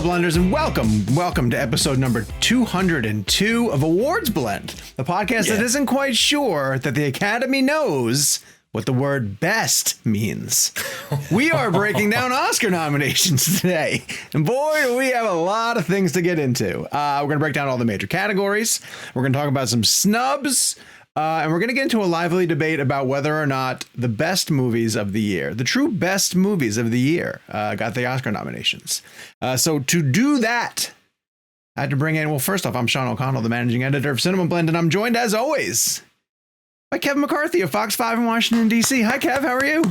Hello, Blenders, and welcome to episode number 202 of Awards Blend, the podcast that isn't quite sure that the Academy knows what the word best means. We are breaking down Oscar nominations today, and boy, do we have a lot of things to get into. We're going to break down all the major categories. We're going to talk about some snubs. And we're going to get into a lively debate about whether or not the best movies of the year, the true best movies of the year, got the Oscar nominations. So to do that, I had to bring in, well, first off, I'm Sean O'Connell, the managing editor of Cinema Blend, and I'm joined, as always, by Kevin McCarthy of Fox 5 in Washington, D.C. Hi, Kev. How are you?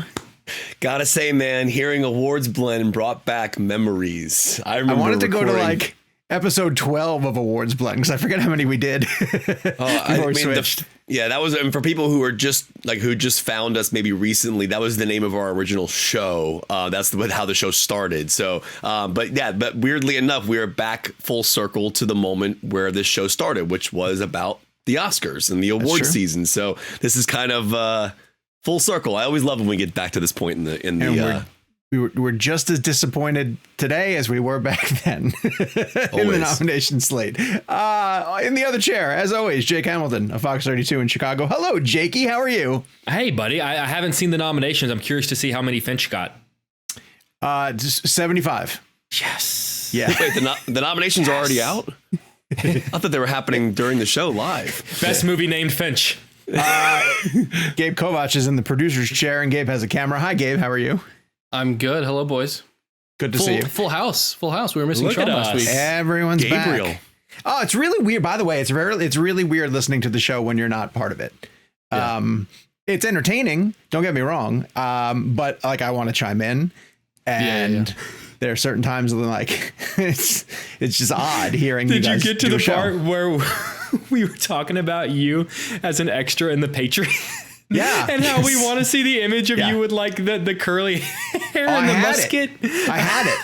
Gotta say, man, hearing Awards Blend brought back memories. I wanted to go to, like, episode 12 of Awards Blend, because I forget how many we did. That was, and for people who are just like who just found us maybe recently, that was the name of our original show. That's how the show started. So, but weirdly enough, we are back full circle to the moment where this show started, which was about the Oscars and the award season. So this is kind of full circle. I always love when we get back to this point in the. We're just as disappointed today as we were back then in the nomination slate. In the other chair, as always, Jake Hamilton of Fox 32 in Chicago. Hello, Jakey. How are you? Hey, buddy. I haven't seen the nominations. I'm curious to see how many Finch got. Just 75. Yes. Yeah. Wait, the nominations are already out? I thought they were happening during the show live. Best movie named Finch. Gabe Kovacs is in the producer's chair, and Gabe has a camera. Hi, Gabe. How are you? I'm good. Hello, boys. Good to see you. Full house. We were missing Sean last week. Everyone's Gabriel. back. Oh, it's really weird. By the way, it's really weird listening to the show when you're not part of it. Yeah. It's entertaining. Don't get me wrong. But like, I want to chime in, and there are certain times when like it's just odd hearing. Did you get to the part where we were talking about you as an extra in the Patriot? Yeah. And how we want to see the image of you with like the curly hair and the musket. I had it.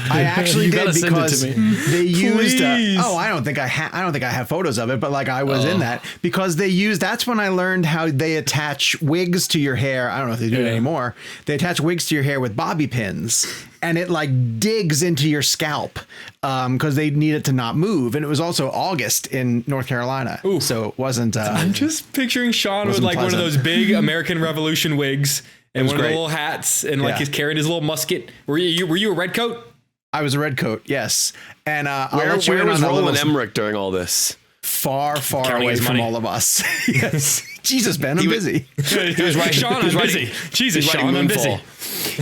I actually did, because they used I don't think I have photos of it, but like I was in that because they used, that's when I learned how they attach wigs to your hair. I don't know if they do it anymore. They attach wigs to your hair with bobby pins, and it like digs into your scalp because they need it to not move. And it was also August in North Carolina. Ooh. So it wasn't. I'm just picturing Sean with like one of those big American Revolution wigs and one of the little hats, and like he's carrying his little musket. Were you a red coat? I was a red coat, yes. And where was Roland Emmerich during all this? Far away from all of us. Yes. Jesus, Ben, I'm busy. He was right. Sean, I'm busy. Jesus, Sean, I'm busy.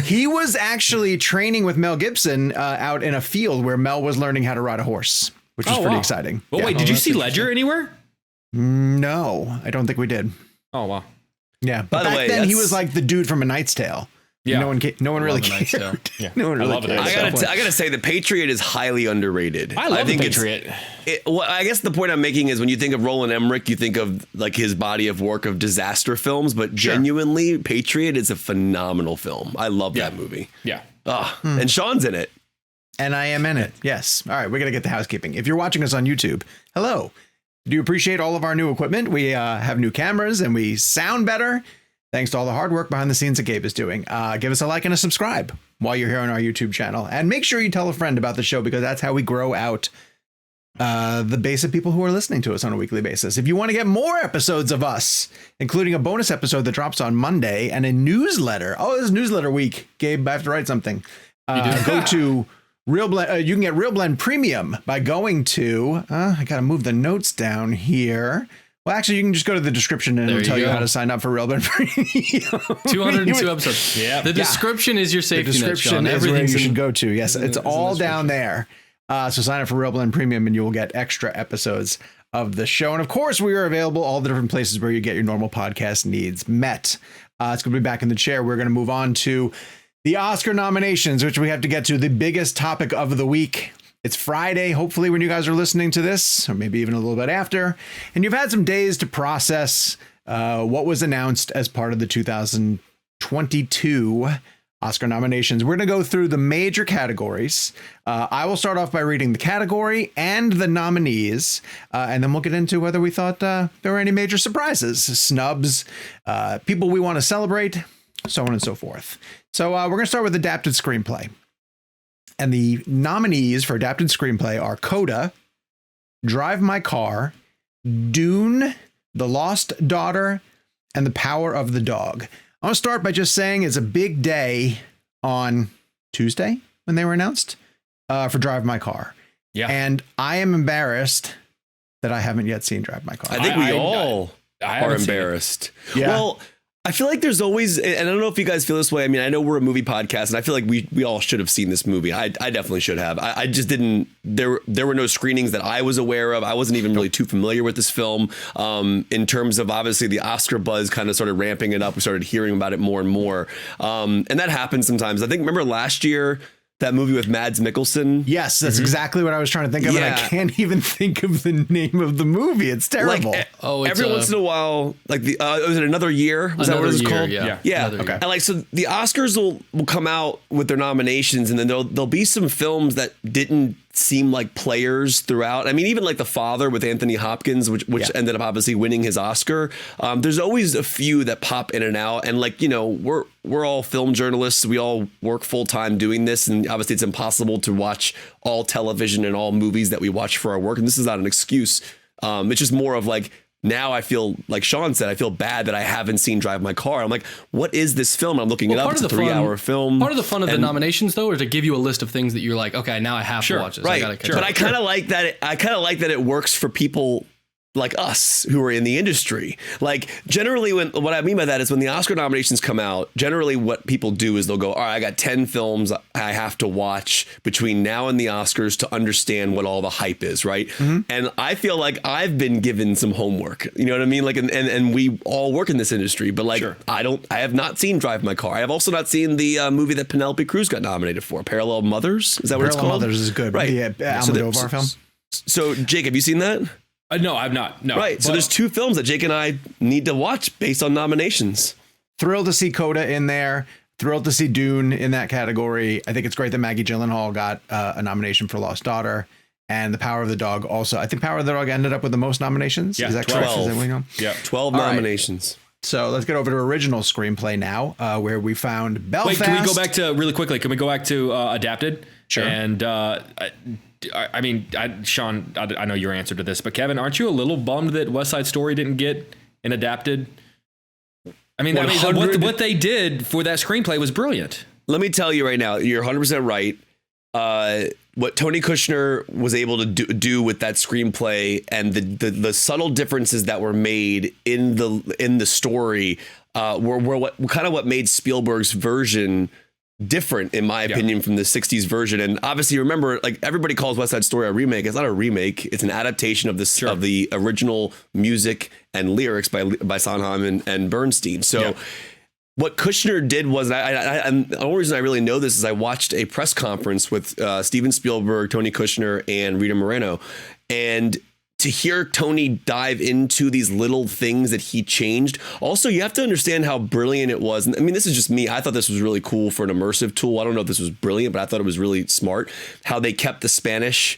He was actually training with Mel Gibson out in a field where Mel was learning how to ride a horse, which was pretty exciting. Well, wait, did you see Ledger anywhere? No, I don't think we did. Oh, wow. Yeah. But back then, he was like the dude from A Knight's Tale. Yeah. No one really cared. Yeah. No one really cared. I gotta say, the Patriot is highly underrated. I love the Patriot. I guess the point I'm making is when you think of Roland Emmerich, you think of like his body of work of disaster films, but genuinely, Patriot is a phenomenal film. I love that movie. Yeah. And Sean's in it. And I am in it. Yes. All right. We're going to get the housekeeping. If you're watching us on YouTube, hello. Do you appreciate all of our new equipment? We have new cameras and we sound better. Thanks to all the hard work behind the scenes that Gabe is doing. Give us a like and a subscribe while you're here on our YouTube channel. And make sure you tell a friend about the show, because that's how we grow out the base of people who are listening to us on a weekly basis. If you want to get more episodes of us, including a bonus episode that drops on Monday and a newsletter. Oh, this is newsletter week. Gabe, I have to write something. Go to ReelBlend. You can get ReelBlend Premium by going to, I got to move the notes down here. Well, actually, you can just go to the description and it'll tell you how to sign up for ReelBlend Premium. 202 episodes. Yeah. The description is your safety net, Sean. The description is where you should go to. Yes, it's all down there. So sign up for ReelBlend Premium and you will get extra episodes of the show. And of course, we are available all the different places where you get your normal podcast needs met. It's going to be back in the chair. We're going to move on to the Oscar nominations, which we have to get to, the biggest topic of the week. It's Friday, hopefully, when you guys are listening to this, or maybe even a little bit after. And you've had some days to process what was announced as part of the 2022 Oscar nominations. We're going to go through the major categories. I will start off by reading the category and the nominees, and then we'll get into whether we thought there were any major surprises, snubs, people we want to celebrate, so on and so forth. So we're going to start with adapted screenplay. And the nominees for adapted screenplay are Coda, Drive My Car, Dune, The Lost Daughter, and The Power of the Dog. I want to start by just saying it's a big day on Tuesday when they were announced for Drive My Car. Yeah. And I am embarrassed that I haven't yet seen Drive My Car. I think we all are embarrassed. Yeah. Well, I feel like there's always, and I don't know if you guys feel this way. I mean, I know we're a movie podcast, and I feel like we all should have seen this movie. I definitely should have. I just didn't. There were no screenings that I was aware of. I wasn't even really too familiar with this film. In terms of obviously the Oscar buzz kind of started ramping it up. We started hearing about it more and more, and that happens sometimes. I think remember last year. That movie with Mads Mikkelsen. Yes, that's exactly what I was trying to think of, and I can't even think of the name of the movie. It's terrible. Like, every once in a while, like was it Another Year? Was that what it was called? Yeah. Okay. And like, so the Oscars will come out with their nominations, and then there'll be some films that didn't seem like players throughout. I mean, even like The Father with Anthony Hopkins, which ended up obviously winning his Oscar. There's always a few that pop in and out, and like, you know, we're all film journalists. We all work full time doing this, and obviously it's impossible to watch all television and all movies that we watch for our work. And this is not an excuse. It's just more of like, now I feel, like Sean said, I feel bad that I haven't seen Drive My Car. I'm like, what is this film? I'm looking it up. It's a 3-hour film. Part of the fun of the nominations, though, is to give you a list of things that you're like, okay, now I have to watch this. Right. But I kind of like that. I kind of like that it works for people like us who are in the industry. Like generally what I mean by that is when the Oscar nominations come out, generally what people do is they'll go, all right, I got 10 films I have to watch between now and the Oscars to understand what all the hype is. Right. Mm-hmm. And I feel like I've been given some homework, you know what I mean? Like, and we all work in this industry, but like, I have not seen Drive My Car. I have also not seen the movie that Penelope Cruz got nominated for, Parallel Mothers. Is that what it's called? Parallel Mothers is good. Right. Yeah. Almodovar film. So Jake, have you seen that? No, I've not. No. Right. So there's 2 films that Jake and I need to watch based on nominations. Thrilled to see Coda in there. Thrilled to see Dune in that category. I think it's great that Maggie Gyllenhaal got a nomination for Lost Daughter, and The Power of the Dog also. I think Power of the Dog ended up with the most nominations. Yeah, is that 12. correct? Is that what we know? Yeah, 12 nominations. Right. So let's get over to original screenplay now, where we found Belfast. Wait, can we go back to really quickly? Can we go back to adapted? Sure. And I mean, Sean, I know your answer to this, but Kevin, aren't you a little bummed that West Side Story didn't get an adapted? I mean, what they did for that screenplay was brilliant. Let me tell you right now, you're 100% right. What Tony Kushner was able to do with that screenplay and the subtle differences that were made in the story were what made Spielberg's version different, in my opinion, from the 60s version. And obviously, remember, like everybody calls West Side Story a remake. It's not a remake. It's an adaptation of of the original music and lyrics by Sondheim and Bernstein. So what Kushner did was, and the only reason I really know this is I watched a press conference with Steven Spielberg, Tony Kushner, and Rita Moreno. And to hear Tony dive into these little things that he changed. Also, you have to understand how brilliant it was. And I mean, this is just me. I thought this was really cool for an immersive tool. I don't know if this was brilliant, but I thought it was really smart how they kept the Spanish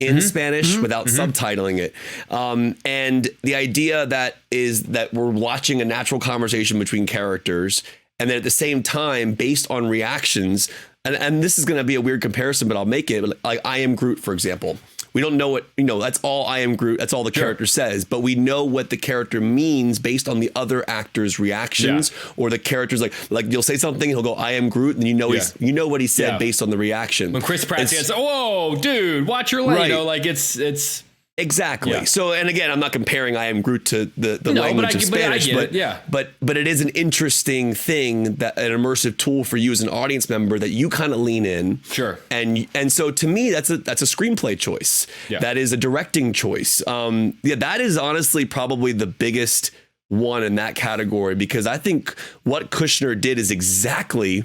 in Spanish without subtitling it. And the idea that we're watching a natural conversation between characters, and then at the same time, based on reactions, and this is going to be a weird comparison, but I'll make it. Like I Am Groot, for example. We don't know what, that's all I Am Groot. That's all the character says, but we know what the character means based on the other actor's reactions or the character's like you'll say something, he'll go, I am Groot. And you know what he said based on the reaction. When Chris Pratt says, whoa, dude, watch your leg. Like it's. Exactly. Yeah. So, and again, I'm not comparing I Am Groot to the language of Spanish, but it is an interesting thing, that an immersive tool for you as an audience member that you kind of lean in. Sure. And so to me, that's a screenplay choice. Yeah. That is a directing choice. That is honestly probably the biggest one in that category, because I think what Kushner did is exactly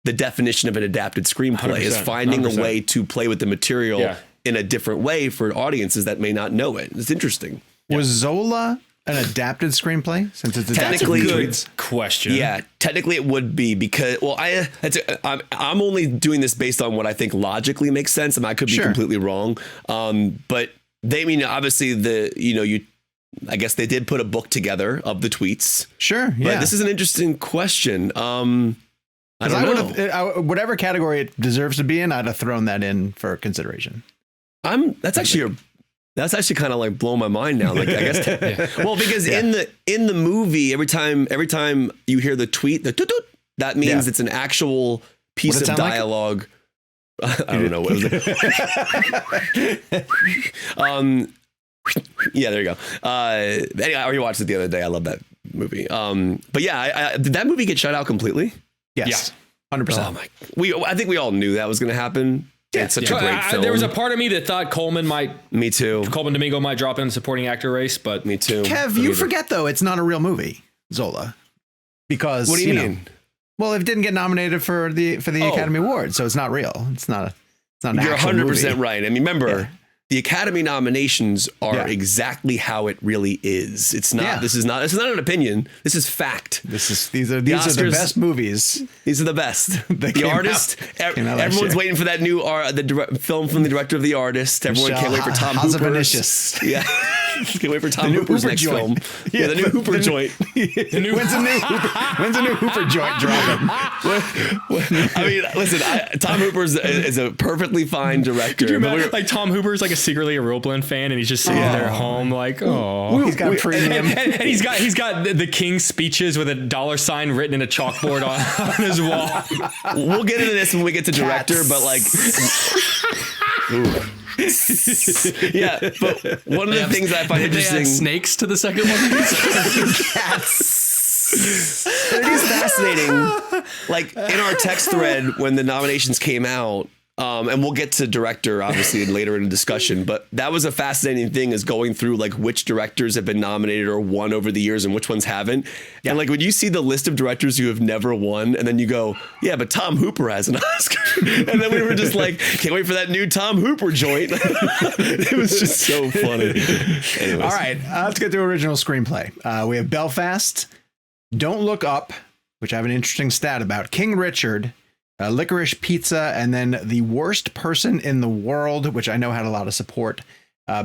the definition of an adapted screenplay, is finding 100%. A way to play with the material in a different way for audiences that may not know it. It's interesting. Was Zola an adapted screenplay? Since it's technically good question. Yeah, technically it would be, because I'm only doing this based on what I think logically makes sense, and I could be completely wrong. But obviously I guess they did put a book together of the tweets. Sure. Yeah. But this is an interesting question. I don't know. Whatever category it deserves to be in, I'd have thrown that in for consideration. That's actually kind of like blowing my mind now. Like, I guess, well, because in the movie, every time you hear the tweet, the toot, that means it's an actual piece of dialogue. Like? I don't know what it was. Yeah, there you go. Anyway, I already watched it the other day. I love that movie. But yeah, did that movie get shut out completely? Yes. 100%. I think we all knew that was going to happen. Yeah, it's such a great film. There was a part of me that thought Coleman Domingo might drop in the supporting actor race, but me too. Kev, you forget though, it's not a real movie, Zola. Because what do you mean? Well, it didn't get nominated for the Academy Award, so it's not real. It's not an You're actual 100% movie. right. I mean, remember, the Academy nominations are exactly how it really is. It's not. This is not an opinion. This is fact. These are the best movies. These are the best. The Artist. Everyone's waiting for that new film from the director of The Artist. Everyone can't wait for Tom Hooper. Yeah. Can't wait for Tom Hooper's next film. Yeah, the new Hooper joint. When's a new Hooper joint dropping? I mean, listen, Tom Hooper is a perfectly fine director. Could you imagine, like Tom Hooper's like secretly a ReelBlend fan, and he's just sitting there at home, like, oh, he's got premium, and he's got the King's speeches with a $sign written in a chalkboard on his wall. We'll get into this when we get to director, but like. Yeah, but one of the things I find interesting. They add snakes to the second one. Cats. It is fascinating. Like in our text thread when the nominations came out, and we'll get to director obviously later in the discussion, but that was a fascinating thing, is going through like which directors have been nominated or won over the years and which ones haven't. Yeah. And like when you see the list of directors who have never won, and then you go, yeah, but Tom Hooper has an Oscar. And then we were just like, can't wait for that new Tom Hooper joint. It was just so funny. Anyways. All right, let's get to original screenplay. We have Belfast, Don't Look Up, which I have an interesting stat about, King Richard, Licorice Pizza, and then The Worst Person in the World, which I know had a lot of support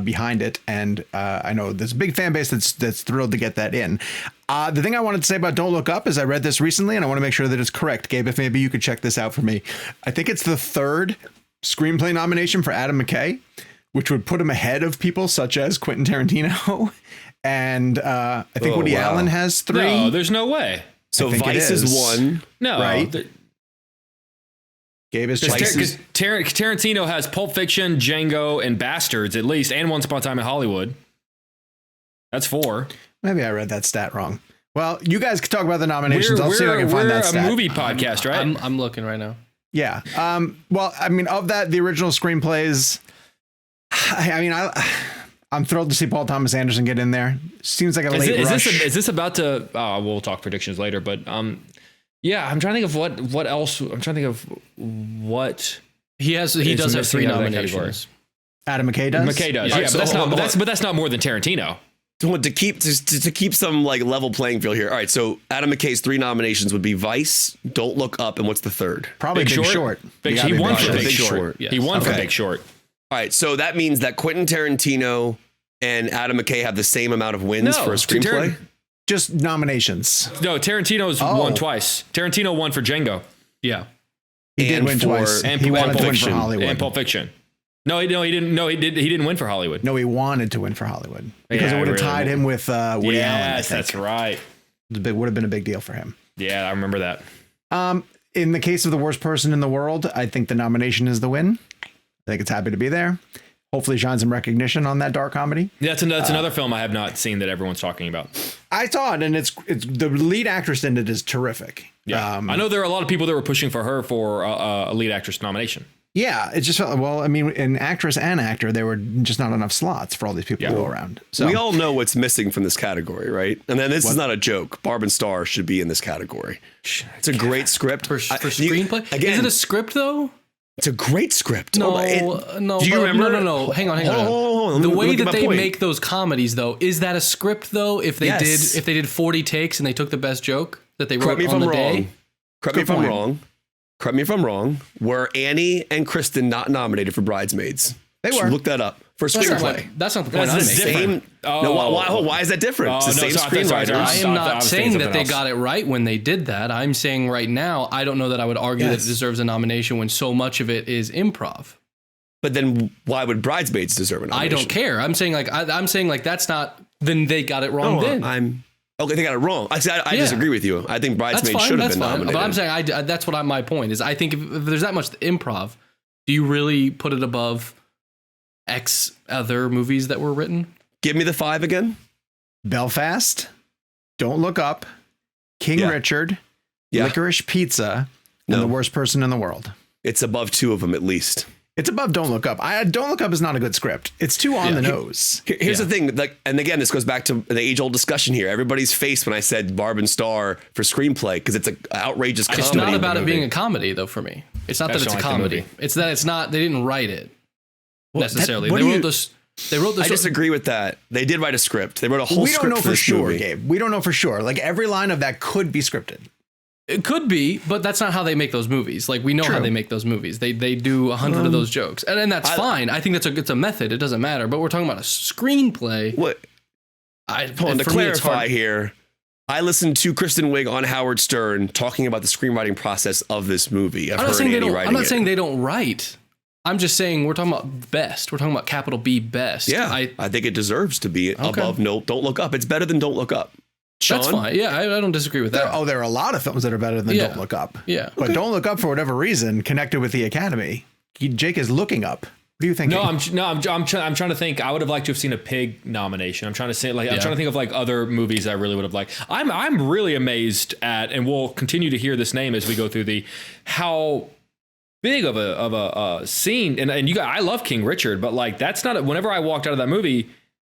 behind it, and I know there's a big fan base that's thrilled to get that in. The thing I wanted to say about Don't Look Up is I read this recently, and I want to make sure that it's correct. Gabe, if maybe you could check this out for me. I think it's the third screenplay nomination for Adam McKay, which would put him ahead of people such as Quentin Tarantino, and I think Woody Allen has 3. No, there's no way. So Vice is 1. No, right? Gabe is because Tarantino has Pulp Fiction, Django, and Bastards at least, and Once Upon a Time in Hollywood. That's 4. Maybe I read that stat wrong. Well, you guys can talk about the nominations. I'll see if I can find that stat. We're a movie podcast, right? I'm looking right now. Yeah. Well, I mean, of that, the original screenplays. I mean, I'm thrilled to see Paul Thomas Anderson get in there. Seems like a late rush. Is this about to? We'll talk predictions later, but yeah, I'm trying to think of what else. I'm trying to think of what he has. He does have 3 nominations. Adam McKay does. McKay does. Yeah, but that's not more than Tarantino. To keep some like level playing field here. All right, so Adam McKay's 3 nominations would be Vice, Don't Look Up, and what's the third? Probably Big Short. He won for Big Short. Yes. He won for Big Short. All right, so that means that Quentin Tarantino and Adam McKay have the same amount of wins for a screenplay? Just nominations. No, Tarantino's won twice. Tarantino won for Django. Yeah. He did win twice. And he Pulp wanted to win Fiction. for Hollywood. And Pulp Fiction. No, he didn't. No, he didn't win for Hollywood. No, he wanted to win for Hollywood because it would have tied him with Woody Allen. Yes, that's right. It would have been a big deal for him. Yeah, I remember that. In the case of The Worst Person in the World, I think the nomination is the win. I think it's happy to be there. Hopefully shine some recognition on that dark comedy. Yeah, that's another film I have not seen that everyone's talking about. I saw it, and it's the lead actress in it is terrific. Yeah, I know there are a lot of people that were pushing for her for a lead actress nomination. Yeah, it just felt, well, I mean, in actress and actor, there were just not enough slots for all these people to go around. So we all know what's missing from this category, right? And then this is not a joke. Barb and Star should be in this category. It's a great script. For screenplay? Again, is it a script, though? It's a great script. No. Do you remember? No. Hang on. The way that they make those comedies, though, is that a script, though? If they did 40 takes and they took the best joke that they wrote on the day? Correct me if I'm wrong. Were Annie and Kristen not nominated for Bridesmaids? They were. Look that up. for screenplay. That's not the point I'm making. Why is that different? It's the same screenwriters. I am not saying that they got it right when they did that. I'm saying right now, I don't know that I would argue that it deserves a nomination when so much of it is improv. But then why would Bridesmaids deserve a nomination? I don't care. I'm saying like that's not. Then they got it wrong. Okay, they got it wrong. I disagree with you. I think Bridesmaids should have been nominated. But I'm saying that's what my point is. I think if there's that much improv, do you really put it above X other movies that were written? Give me the 5 again. Belfast, Don't Look Up, King Richard, Licorice Pizza, and The Worst Person in the World. It's above 2 of them at least. It's above Don't Look Up. Don't Look Up is not a good script. It's too on the nose. Here's the thing, and again, this goes back to the age-old discussion here. Everybody's face when I said Barb and Star for screenplay because it's an outrageous comedy. It's not about it being a comedy, though. For me, it's not that it's a comedy. It's that it's not. They didn't write it necessarily. They wrote this. I disagree with that. They did write a script. They wrote a whole script. We don't know for sure, Gabe. We don't know for sure. Like every line of that could be scripted. It could be, but that's not how they make those movies. Like we know how they make those movies. They do 100 of those jokes, and that's fine. I think it's a method. It doesn't matter. But we're talking about a screenplay. What? To clarify here, I listened to Kristen Wiig on Howard Stern talking about the screenwriting process of this movie. I'm not saying they don't write. I'm just saying we're talking about best. We're talking about capital B best. Yeah, I think it deserves to be above Don't Look Up. It's better than Don't Look Up. Sean? That's fine. Yeah, I don't disagree with that. There are a lot of films that are better than Don't Look Up. Yeah. But Don't Look Up, for whatever reason, connected with the Academy. Jake is looking up. What do you think? I'm trying to think. I would have liked to have seen a Pig nomination. I'm trying to say I'm trying to think of like other movies I really would have liked. I'm really amazed at, and we'll continue to hear this name as we go through how big of a scene. And you guys, I love King Richard, but like that's not. Whenever I walked out of that movie,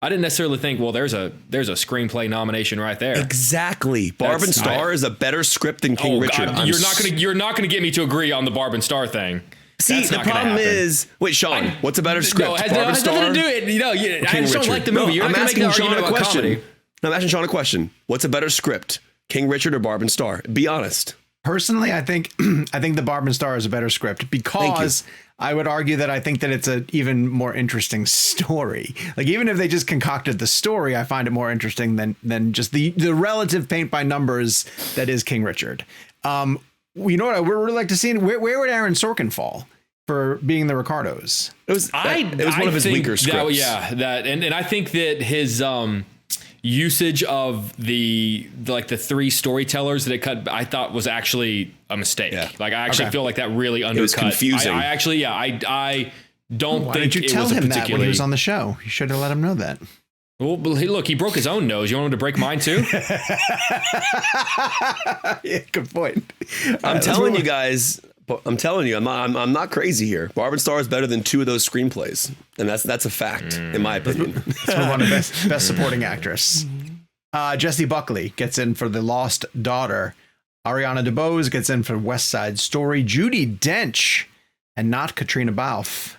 I didn't necessarily think, well, there's a screenplay nomination right there. Exactly. Barb and Star is a better script than King Richard. God, you're not gonna get me to agree on the Barb and Star thing. See, the problem is, wait, Sean, what's a better script? Barb and Star? Nothing to do it. I just don't like the movie. I'm asking Sean a question. I'm asking Sean a question. What's a better script, King Richard or Barb and Star? Be honest. Personally, I think the Barb and Star is a better script because I would argue that I think that it's an even more interesting story. Like even if they just concocted the story, I find it more interesting than just the relative paint by numbers that is King Richard. You know what I would really like to see? Where would Aaron Sorkin fall for being the Ricardos? It was one of his weaker scripts. And I think that his usage of the 3 storytellers that it cut, I thought was actually a mistake. Yeah. Like I actually feel like that really undercut. It was confusing. I don't think did you tell him that when he was on the show? You should have let him know that. Well, look, he broke his own nose. You want him to break mine too? Yeah, good point. I'm telling you guys. I'm telling you, I'm not crazy here. Barb and Star is better than 2 of those screenplays, and that's a fact, in my opinion. That's one of the best supporting actress. Jessie Buckley gets in for The Lost Daughter. Ariana DeBose gets in for West Side Story. Judi Dench, and not Katrina Balfe,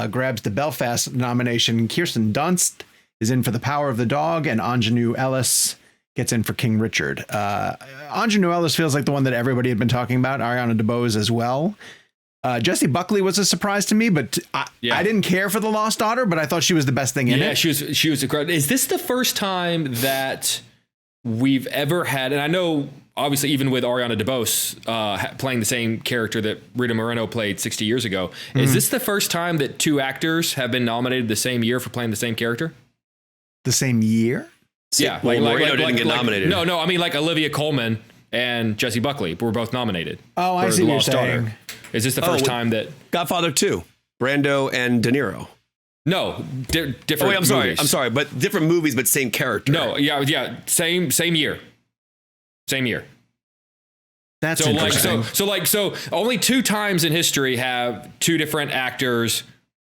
grabs the Belfast nomination. Kirsten Dunst is in for The Power of the Dog, and Ingenue Ellis gets in for King Richard. Ingenue Ellis feels like the one that everybody had been talking about. Ariana DeBose as well. Jessie Buckley was a surprise to me, but I didn't care for The Lost Daughter, but I thought she was the best thing in it. Yeah, she was incredible. Is this the first time that we've ever had, and I know obviously even with Ariana DeBose playing the same character that Rita Moreno played 60 years ago, is this the first time that 2 actors have been nominated the same year for playing the same character? The same year? Yeah, Moreno didn't get nominated. No, I mean like Olivia Colman and Jessie Buckley were both nominated. Oh, I see what you're saying. Is this the first time that Godfather 2, Brando and De Niro? No, different. Oh, wait, I'm sorry, but different movies, but same character. No, yeah, same year. Same year. That's interesting. So only 2 times in history have 2 different actors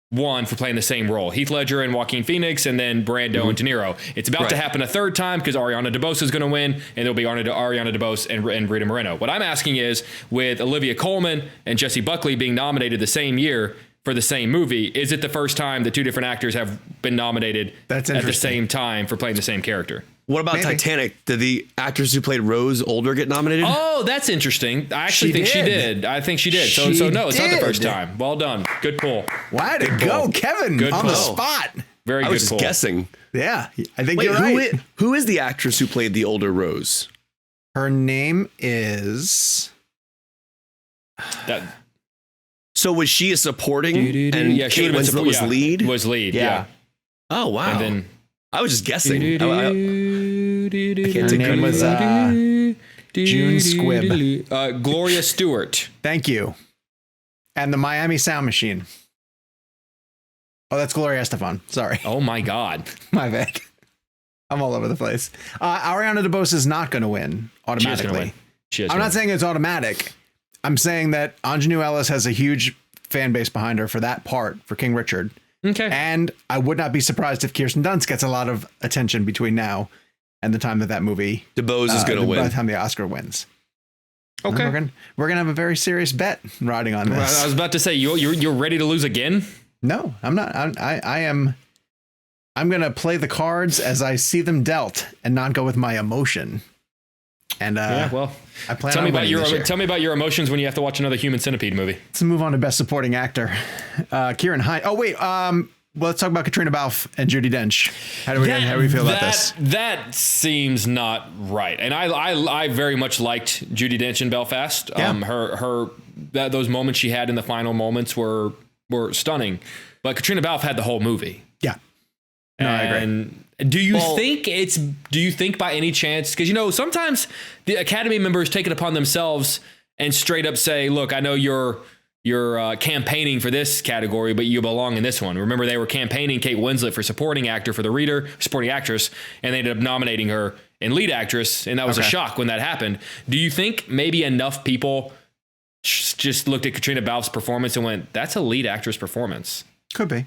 won for playing the same role. Heath Ledger and Joaquin Phoenix, and then Brando and De Niro. It's about to happen a 3rd time because Ariana DeBose is going to win, and there'll be Ariana DeBose and Rita Moreno. What I'm asking is, with Olivia Colman and Jessie Buckley being nominated the same year for the same movie, is it the first time that 2 different actors have been nominated at the same time for playing the same character? What about Maybe. Titanic? Did the actress who played Rose older get nominated? Oh, that's interesting. I actually She think she did. did. I think she did. So She no, it's not the did. first time. Well done. Good pull. Way to go, Kevin, Good on the pull. spot. Very I good was just pull. guessing. Yeah, I think Wait, you're right. who is the actress who played the older Rose? Her name is... That, So was she a supporting and yeah, she Kate would've been Winslet was yeah, lead? Was lead. Yeah. Oh, wow. And then I was just guessing. I can't Her take name credit was for that. June Squibb. Gloria Stewart. Thank you. And the Miami Sound Machine. Oh, that's Gloria Estefan. Sorry. Oh my God. My bad. I'm all over the place. Ariana DeBose is not going to win She is automatically. gonna win. She is I'm gonna not saying it's automatic. I'm saying that Ingenue Ellis has a huge fan base behind her for that part, for King Richard. win. Okay. And I would not be surprised if Kirsten Dunst gets a lot of attention between now and the time that movie DeBose is going to by the win. time the Oscar wins. Okay. We're gonna have a very serious bet riding on this. I was about to say you're ready to lose again. No, I'm not. I am. I'm gonna play the cards as I see them dealt and not go with my emotion. And Yeah. Well, I plan tell on me about winning this year. tell me about your emotions when you have to watch another Human Centipede movie. Let's move on to Best Supporting Actor. Kieran Hine. Oh wait. Well, let's talk about Katrina Balfe and Judi Dench. How do we feel about this? That seems not right. And I very much liked Judi Dench in Belfast. Yeah. Those moments she had in the final moments were stunning. But Katrina Balfe had the whole movie. Yeah. No, I agree. And do you think by any chance, because sometimes the Academy members take it upon themselves and straight up say, look, I know you're campaigning for this category, but you belong in this one. Remember, they were campaigning Kate Winslet for supporting actor for the reader, supporting actress, and they ended up nominating her in lead actress, and that was a shock when that happened. Do you think maybe enough people just looked at Katrina Balfe's performance and went, that's a lead actress performance? Could be.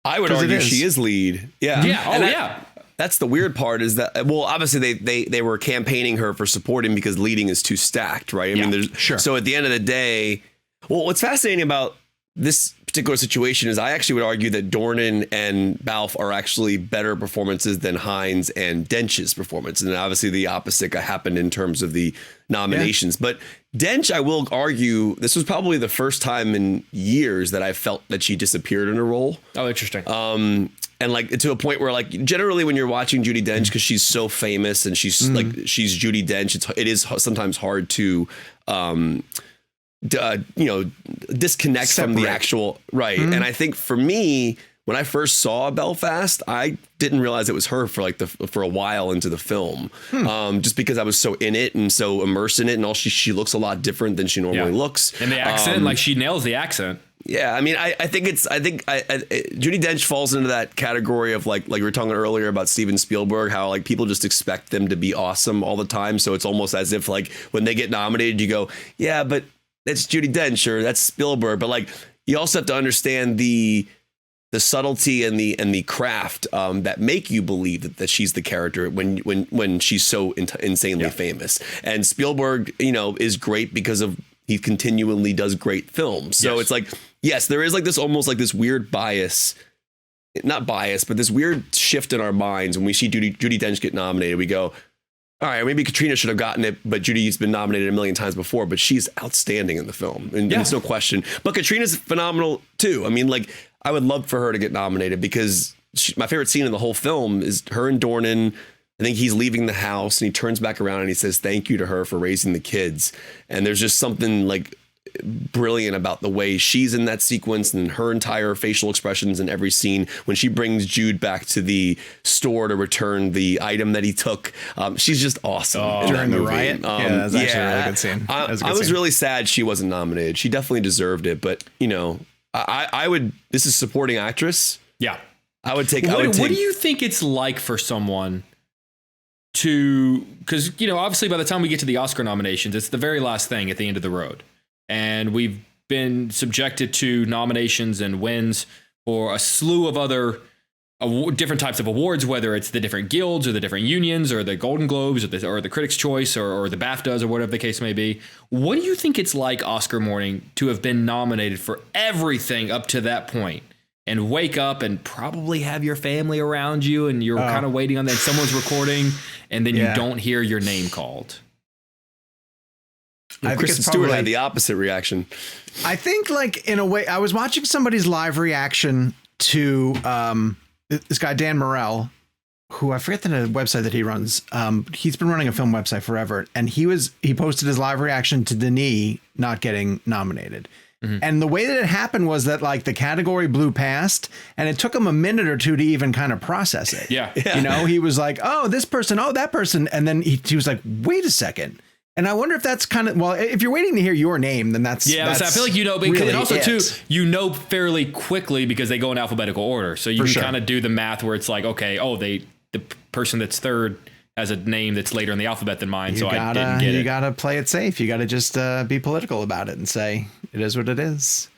I would 'Cause it argue is. she is lead. Yeah. Yeah. Oh, And yeah. That's the weird part is that, well, obviously they were campaigning her for supporting because leading is too stacked, right? I mean, there's sure. So at the end of the day, well, what's fascinating about this particular situation is I actually would argue that Dornan and Balfe are actually better performances than Hines and Dench's performance. And obviously the opposite happened in terms of the nominations. But Dench, I will argue, this was probably the first time in years that I felt that she disappeared in a role. Oh, interesting. And like to a point where like generally when you're watching Judi Dench, because she's so famous and she's like she's Judi Dench, it is sometimes hard to disconnect from the Separate. actual right. And I think for me, when I first saw Belfast, I didn't realize it was her for a while into the film, just because I was so in it and so immersed in it, and all she looks a lot different than she normally looks. And the accent, like she nails the accent. Yeah, I mean, I think Judi Dench falls into that category of like we were talking earlier about Steven Spielberg, how like people just expect them to be awesome all the time. So it's almost as if like when they get nominated, you go, yeah, but that's Judi Dench or that's Spielberg. But like you also have to understand the subtlety and the craft that make you believe that she's the character when she's so insanely famous. And Spielberg, is great because of he continually does great films. So it's like, yes, there is like this almost like this weird bias, not bias, but this weird shift in our minds when we see Judi Dench get nominated. We go, all right, maybe Katrina should have gotten it, but Judy's been nominated a million times before, but she's outstanding in the film. And it's no question. But Katrina's phenomenal too. I mean, like, I would love for her to get nominated because my favorite scene in the whole film is her and Dornan. I think he's leaving the house and he turns back around and he says thank you to her for raising the kids. And there's just something like brilliant about the way she's in that sequence and her entire facial expressions in every scene. When she brings Jude back to the store to return the item that he took, she's just awesome. During the riot? Yeah, that's actually a really good scene. I was really sad she wasn't nominated. She definitely deserved it, but I would, this is supporting actress. Yeah. I would take, What do you think it's like for someone because obviously by the time we get to the Oscar nominations, it's the very last thing at the end of the road. And we've been subjected to nominations and wins for a slew of other different types of awards, whether it's the different guilds or the different unions or the Golden Globes or the Critics' Choice or the BAFTAs or whatever the case may be. What do you think it's like Oscar morning to have been nominated for everything up to that point and wake up and probably have your family around you and you're kind of waiting on that. Someone's recording and then you don't hear your name called. Kristen Stewart had the opposite reaction. I think, like, in a way, I was watching somebody's live reaction to this guy, Dan Morell, who I forget the website that he runs. He's been running a film website forever. And he posted his live reaction to Denis not getting nominated. And the way that it happened was that, like, the category blew past and it took him a minute or two to even kind of process it. Yeah. You know, he was like, oh, this person, oh, that person. And then he was like, wait a second. And I wonder if that's kind of, well, if you're waiting to hear your name, then that's I feel like, you know, because really and also too, you know, fairly quickly because they go in alphabetical order. So you can kind of do the math where it's like, okay, the person that's third has a name that's later in the alphabet than mine. I didn't get it. You got to play it safe. You got to just be political about it and say it is what it is.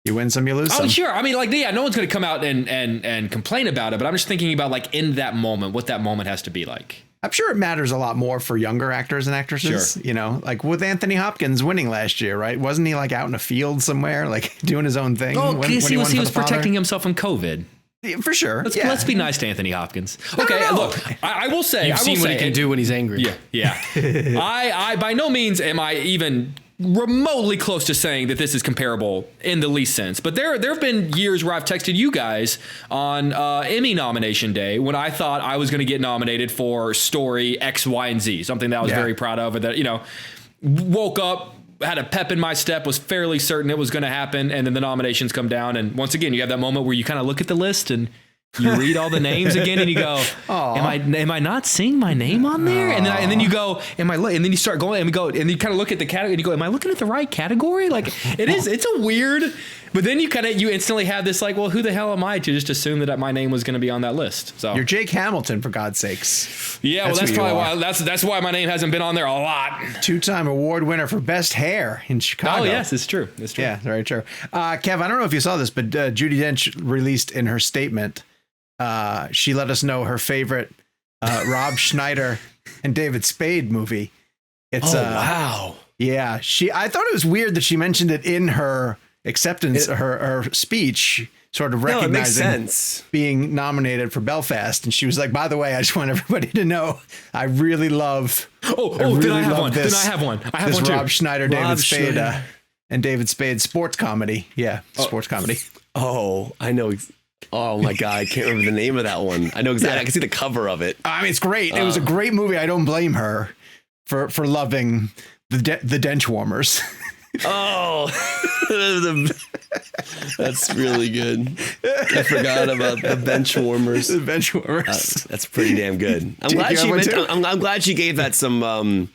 You win some, you lose some. Oh, sure. I mean, like, yeah, no one's going to come out and complain about it, but I'm just thinking about, like, in that moment, what that moment has to be like. I'm sure it matters a lot more for younger actors and actresses, you know, like with Anthony Hopkins winning last year, right? Wasn't he like out in a field somewhere, like doing his own thing? Oh, because he was protecting himself from COVID. Yeah, for sure. Let's be nice to Anthony Hopkins. Okay, look, I will say, You've seen what he can do when he's angry. Yeah. I by no means am I even remotely close to saying that this is comparable in the least sense. But there have been years where I've texted you guys on Emmy nomination day when I thought I was going to get nominated for story X, Y, and Z, something that I was very proud of, or that, you know, woke up, had a pep in my step, was fairly certain it was going to happen. And then the nominations come down. And once again, you have that moment where you kind of look at the list and you read all the names again and you go, am I not seeing my name on there? And then you go, and then you start going and you kind of look at the category and you go, am I looking at the right category? Like it's a weird, but then you instantly have this like, well, who the hell am I to just assume that my name was going to be on that list? So you're Jake Hamilton, for God's sakes. Yeah. That's probably why that's why my name hasn't been on there a lot. 2-time award winner for best hair in Chicago. Oh yes, it's true. Yeah, very true. Kev, I don't know if you saw this, but Judi Dench released in her statement, she let us know her favorite Rob Schneider and David Spade movie. It's wow. Yeah, I thought it was weird that she mentioned it in her acceptance, her speech, sort of recognizing being nominated for Belfast, and she was like, "By the way, I just want everybody to know I really love." Then I have one. Then I have one. I have one too. Rob Schneider, David Spade, and David Spade sports comedy. Yeah, sports comedy. Oh, I know. Oh my God, I can't remember the name of that one. I know exactly. I can see the cover of it. I mean, it's great. It was a great movie. I don't blame her for loving the Dench warmers. Oh, that's really good. I forgot about the bench warmers. The bench warmers. That's pretty damn good. I'm glad she gave that some. Long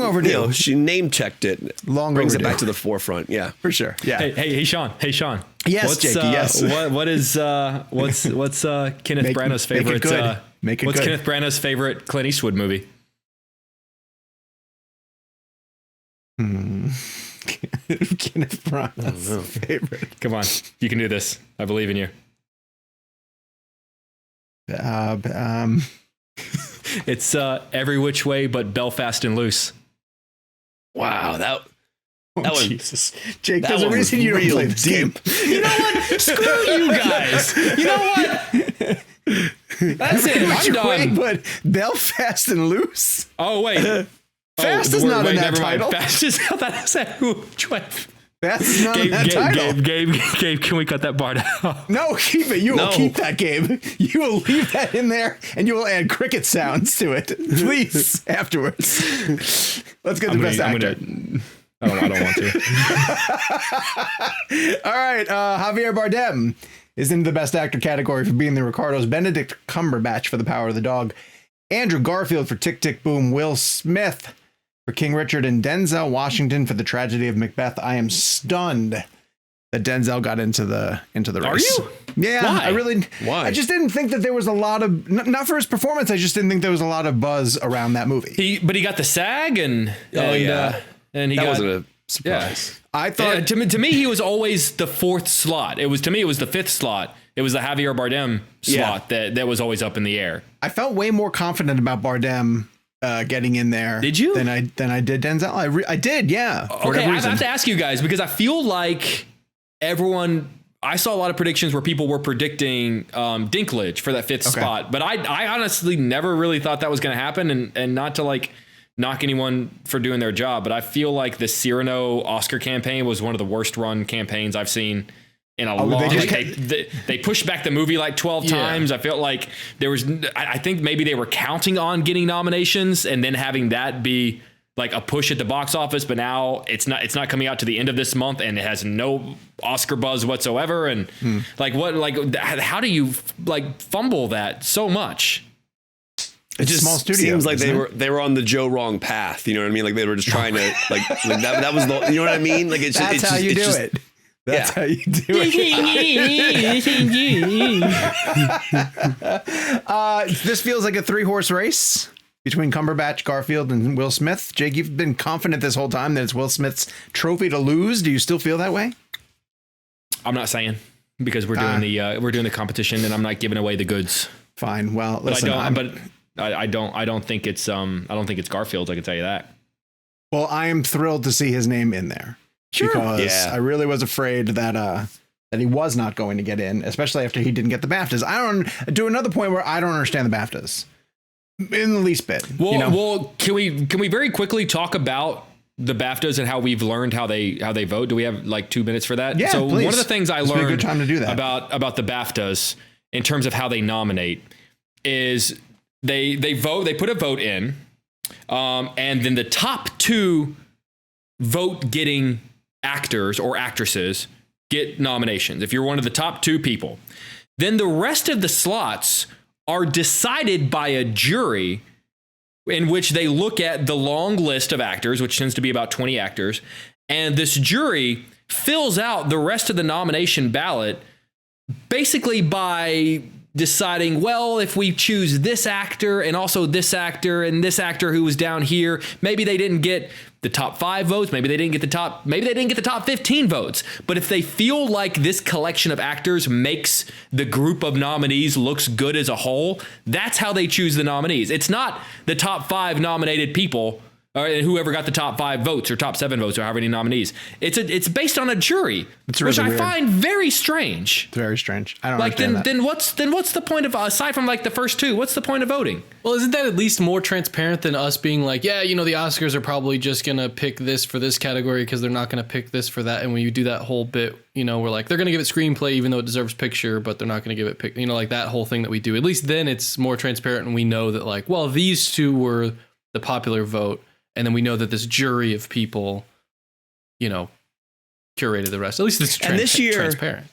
overdue. You know, she name checked it. Brings it back to the forefront. Yeah, for sure. Yeah. Hey, Sean. Yes, Jakey. Yes. What's Kenneth Branagh's favorite? Kenneth Branagh's favorite Clint Eastwood movie? Kenneth Branagh's favorite. Come on, you can do this. I believe in you. It's Every Which Way But Belfast and Loose. Wow, that one, Jesus, Jake. There's a reason you don't play this game. You know what? Screw you guys. You know what? That's it. I'm done. But Belfast and Loose. Oh wait. Fast is not in that title. Fast is not that. Fast is not in that title. Gabe, can we cut that part out? No, keep it. You will keep that, Gabe. You will leave that in there, and you will add cricket sounds to it, please. Afterwards, let's get the best actor. I don't want to. All right, Javier Bardem is in the best actor category for being the Ricardos. Benedict Cumberbatch for The Power of the Dog. Andrew Garfield for Tick, Tick, Boom. Will Smith for King Richard, and Denzel Washington for The Tragedy of Macbeth. I am stunned that Denzel got into the race. Are you? Yeah, Why? Why? I just didn't think that there was a lot of, not for his performance, I just didn't think there was a lot of buzz around that movie. But he got the SAG and that wasn't a surprise. Yeah. I thought to me he was always the fourth slot. It was the fifth slot. It was the Javier Bardem slot that was always up in the air. I felt way more confident about Bardem getting in there. Did you? Than I did Denzel. I did, yeah. Okay, I have to ask you guys because I feel like everyone I saw a lot of predictions where people were predicting Dinklage for that fifth spot, but I honestly never really thought that was going to happen, and not to like knock anyone for doing their job, but I feel like the Cyrano Oscar campaign was one of the worst run campaigns I've seen in a long time. They pushed back the movie like 12 times. I felt like there was, I think maybe they were counting on getting nominations and then having that be like a push at the box office, but now it's not coming out to the end of this month and it has no Oscar buzz whatsoever. And how do you like fumble that so much? It just small studio, seems like they were on the Joe wrong path. You know what I mean? Like they were just trying to like that was the, you know what I mean? Like it's that's just, how you it's do just, it. That's how you do it. This feels like a 3-horse race between Cumberbatch, Garfield, and Will Smith. Jake, you've been confident this whole time that it's Will Smith's trophy to lose. Do you still feel that way? I'm not saying, because we're doing the competition and I'm not giving away the goods. Fine. Well, listen, I don't think it's Garfield's. I can tell you that. Well, I am thrilled to see his name in there. Sure. Because I really was afraid that he was not going to get in, especially after he didn't get the BAFTAs. I don't do another point where I don't understand the BAFTAs in the least bit. Well, well, can we very quickly talk about the BAFTAs and how we've learned how they vote? Do we have like 2 minutes for that? Yeah, so please. One of the things I learned a good time to do that. about the BAFTAs in terms of how they nominate is they put a vote in, and then the top 2 vote getting actors or actresses get nominations. If you're one of the top 2 people, then the rest of the slots are decided by a jury in which they look at the long list of actors, which tends to be about 20 actors. And this jury fills out the rest of the nomination ballot basically by deciding, well, if we choose this actor and also this actor and this actor who was down here, maybe they didn't get the top 5 votes. Maybe they didn't get the top 15 votes. But if they feel like this collection of actors makes the group of nominees looks good as a whole, that's how they choose the nominees. It's not the top 5 nominated people or whoever got the top 5 votes or top 7 votes or however many nominees. It's based on a jury, it's really which I weird. find very strange. It's very strange. I don't like understand that. then what's the point of, aside from like the first 2, what's the point of voting? Well, isn't that at least more transparent than us being like, yeah, the Oscars are probably just going to pick this for this category because they're not going to pick this for that. And when you do that whole bit, we're like, they're going to give it screenplay even though it deserves picture, but they're not going to give it like that whole thing that we do. At least then it's more transparent and we know that like, well, these 2 were the popular vote. And then we know that this jury of people, curated the rest. At least it's this year, transparent.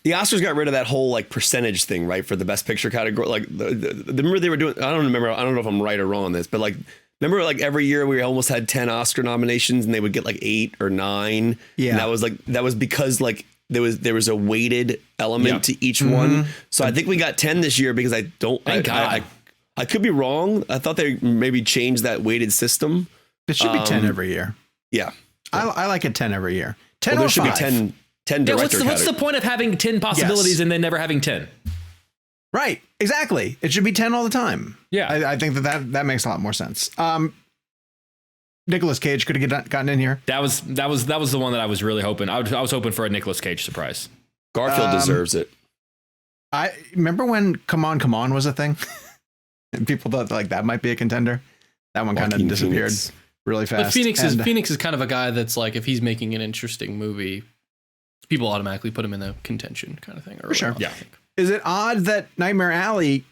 The Oscars got rid of that whole like percentage thing, right? For the best picture category. Like remember they were doing, I don't know if I'm right or wrong on this, but like, remember like every year we almost had 10 Oscar nominations and they would get like 8 or 9. Yeah. And that was because like there was a weighted element to each one. So I think we got 10 this year because I could be wrong. I thought they maybe changed that weighted system. It should be 10 every year. Yeah. I like it 10 every year. 10 there or should 5. be 10 director what's the point of having 10 possibilities and then never having 10? Right. Exactly. It should be 10 all the time. Yeah. I think that makes a lot more sense. Nicolas Cage could have gotten in here. That was the one that I was really hoping. I was hoping for a Nicolas Cage surprise. Garfield deserves it. I remember when Come On was a thing. And people thought like that might be a contender. That one kind of disappeared really fast. But Phoenix is kind of a guy that's like, if he's making an interesting movie, people automatically put him in the contention kind of thing. For sure. Yeah. Is it odd that Nightmare Alley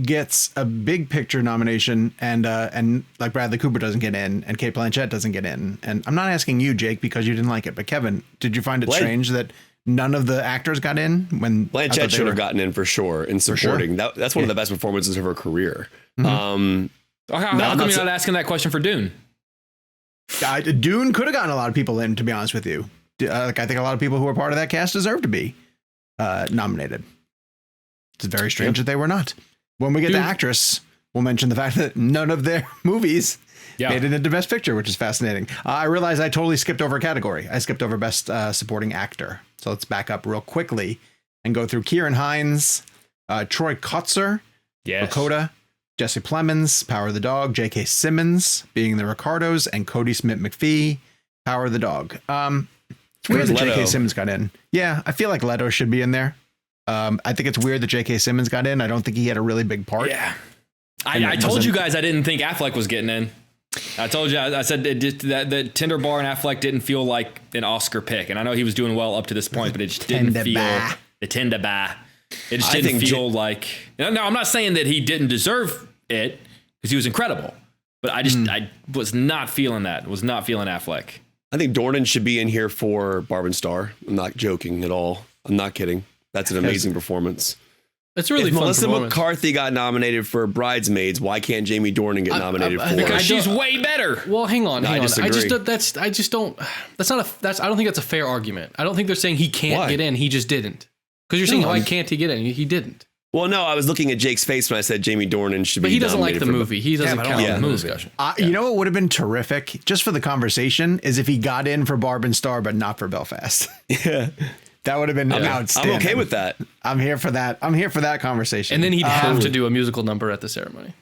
gets a big picture nomination and like Bradley Cooper doesn't get in and Cate Blanchett doesn't get in? And I'm not asking you, Jake, because you didn't like it, but Kevin, did you find it strange that none of the actors got in? When Blanchett should have gotten in for sure in supporting. Sure. That's one of the best performances of her career. Mm-hmm. How come you're not asking that question for Dune? Dune could have gotten a lot of people in, to be honest with you. I think a lot of people who are part of that cast deserve to be nominated. It's very strange that they were not. When we get to actress, we'll mention the fact that none of their movies made it into Best Picture, which is fascinating. I realized I totally skipped over a category. I skipped over Best Supporting Actor. So let's back up real quickly and go through Kieran Hines, Troy Kotsur, Lakota, Jesse Plemons, Power of the Dog, J.K. Simmons, Being the Ricardos, and Cody Smith McPhee, Power of the Dog. It's weird that Leto. J.K. Simmons got in. Yeah, I feel like Leto should be in there. I think it's weird that J.K. Simmons got in. I don't think he had a really big part. Yeah. I told you guys I didn't think Affleck was getting in. I told you, I said that Tinder Bar and Affleck didn't feel like an Oscar pick. And I know he was doing well up to this point, but it just didn't feel the Tinder Bar. It just didn't feel like. No, I'm not saying that he didn't deserve it because he was incredible, but I was not feeling that. Was not feeling Affleck. I think Dornan should be in here for Barb and Star. I'm not joking at all. I'm not kidding. That's an amazing performance. It's a really if fun Melissa performance. McCarthy got nominated for Bridesmaids, why can't Jamie Dornan get nominated for it? Because she's way better. Well, hang on. I I disagree. don't think that's a fair argument. I don't think they're saying he can't get in. He just didn't. Because you're saying, why can't he get in? He didn't. Well, no, I was looking at Jake's face when I said Jamie Dornan should be. But he doesn't like nominated the for movie. He doesn't count yeah, in the discussion. You know what would have been terrific, just for the conversation, is if he got in for Barb and Star, but not for Belfast. Yeah. That would have been outstanding. I'm okay with that. I'm here for that. I'm here for that conversation. And then he'd have to do a musical number at the ceremony.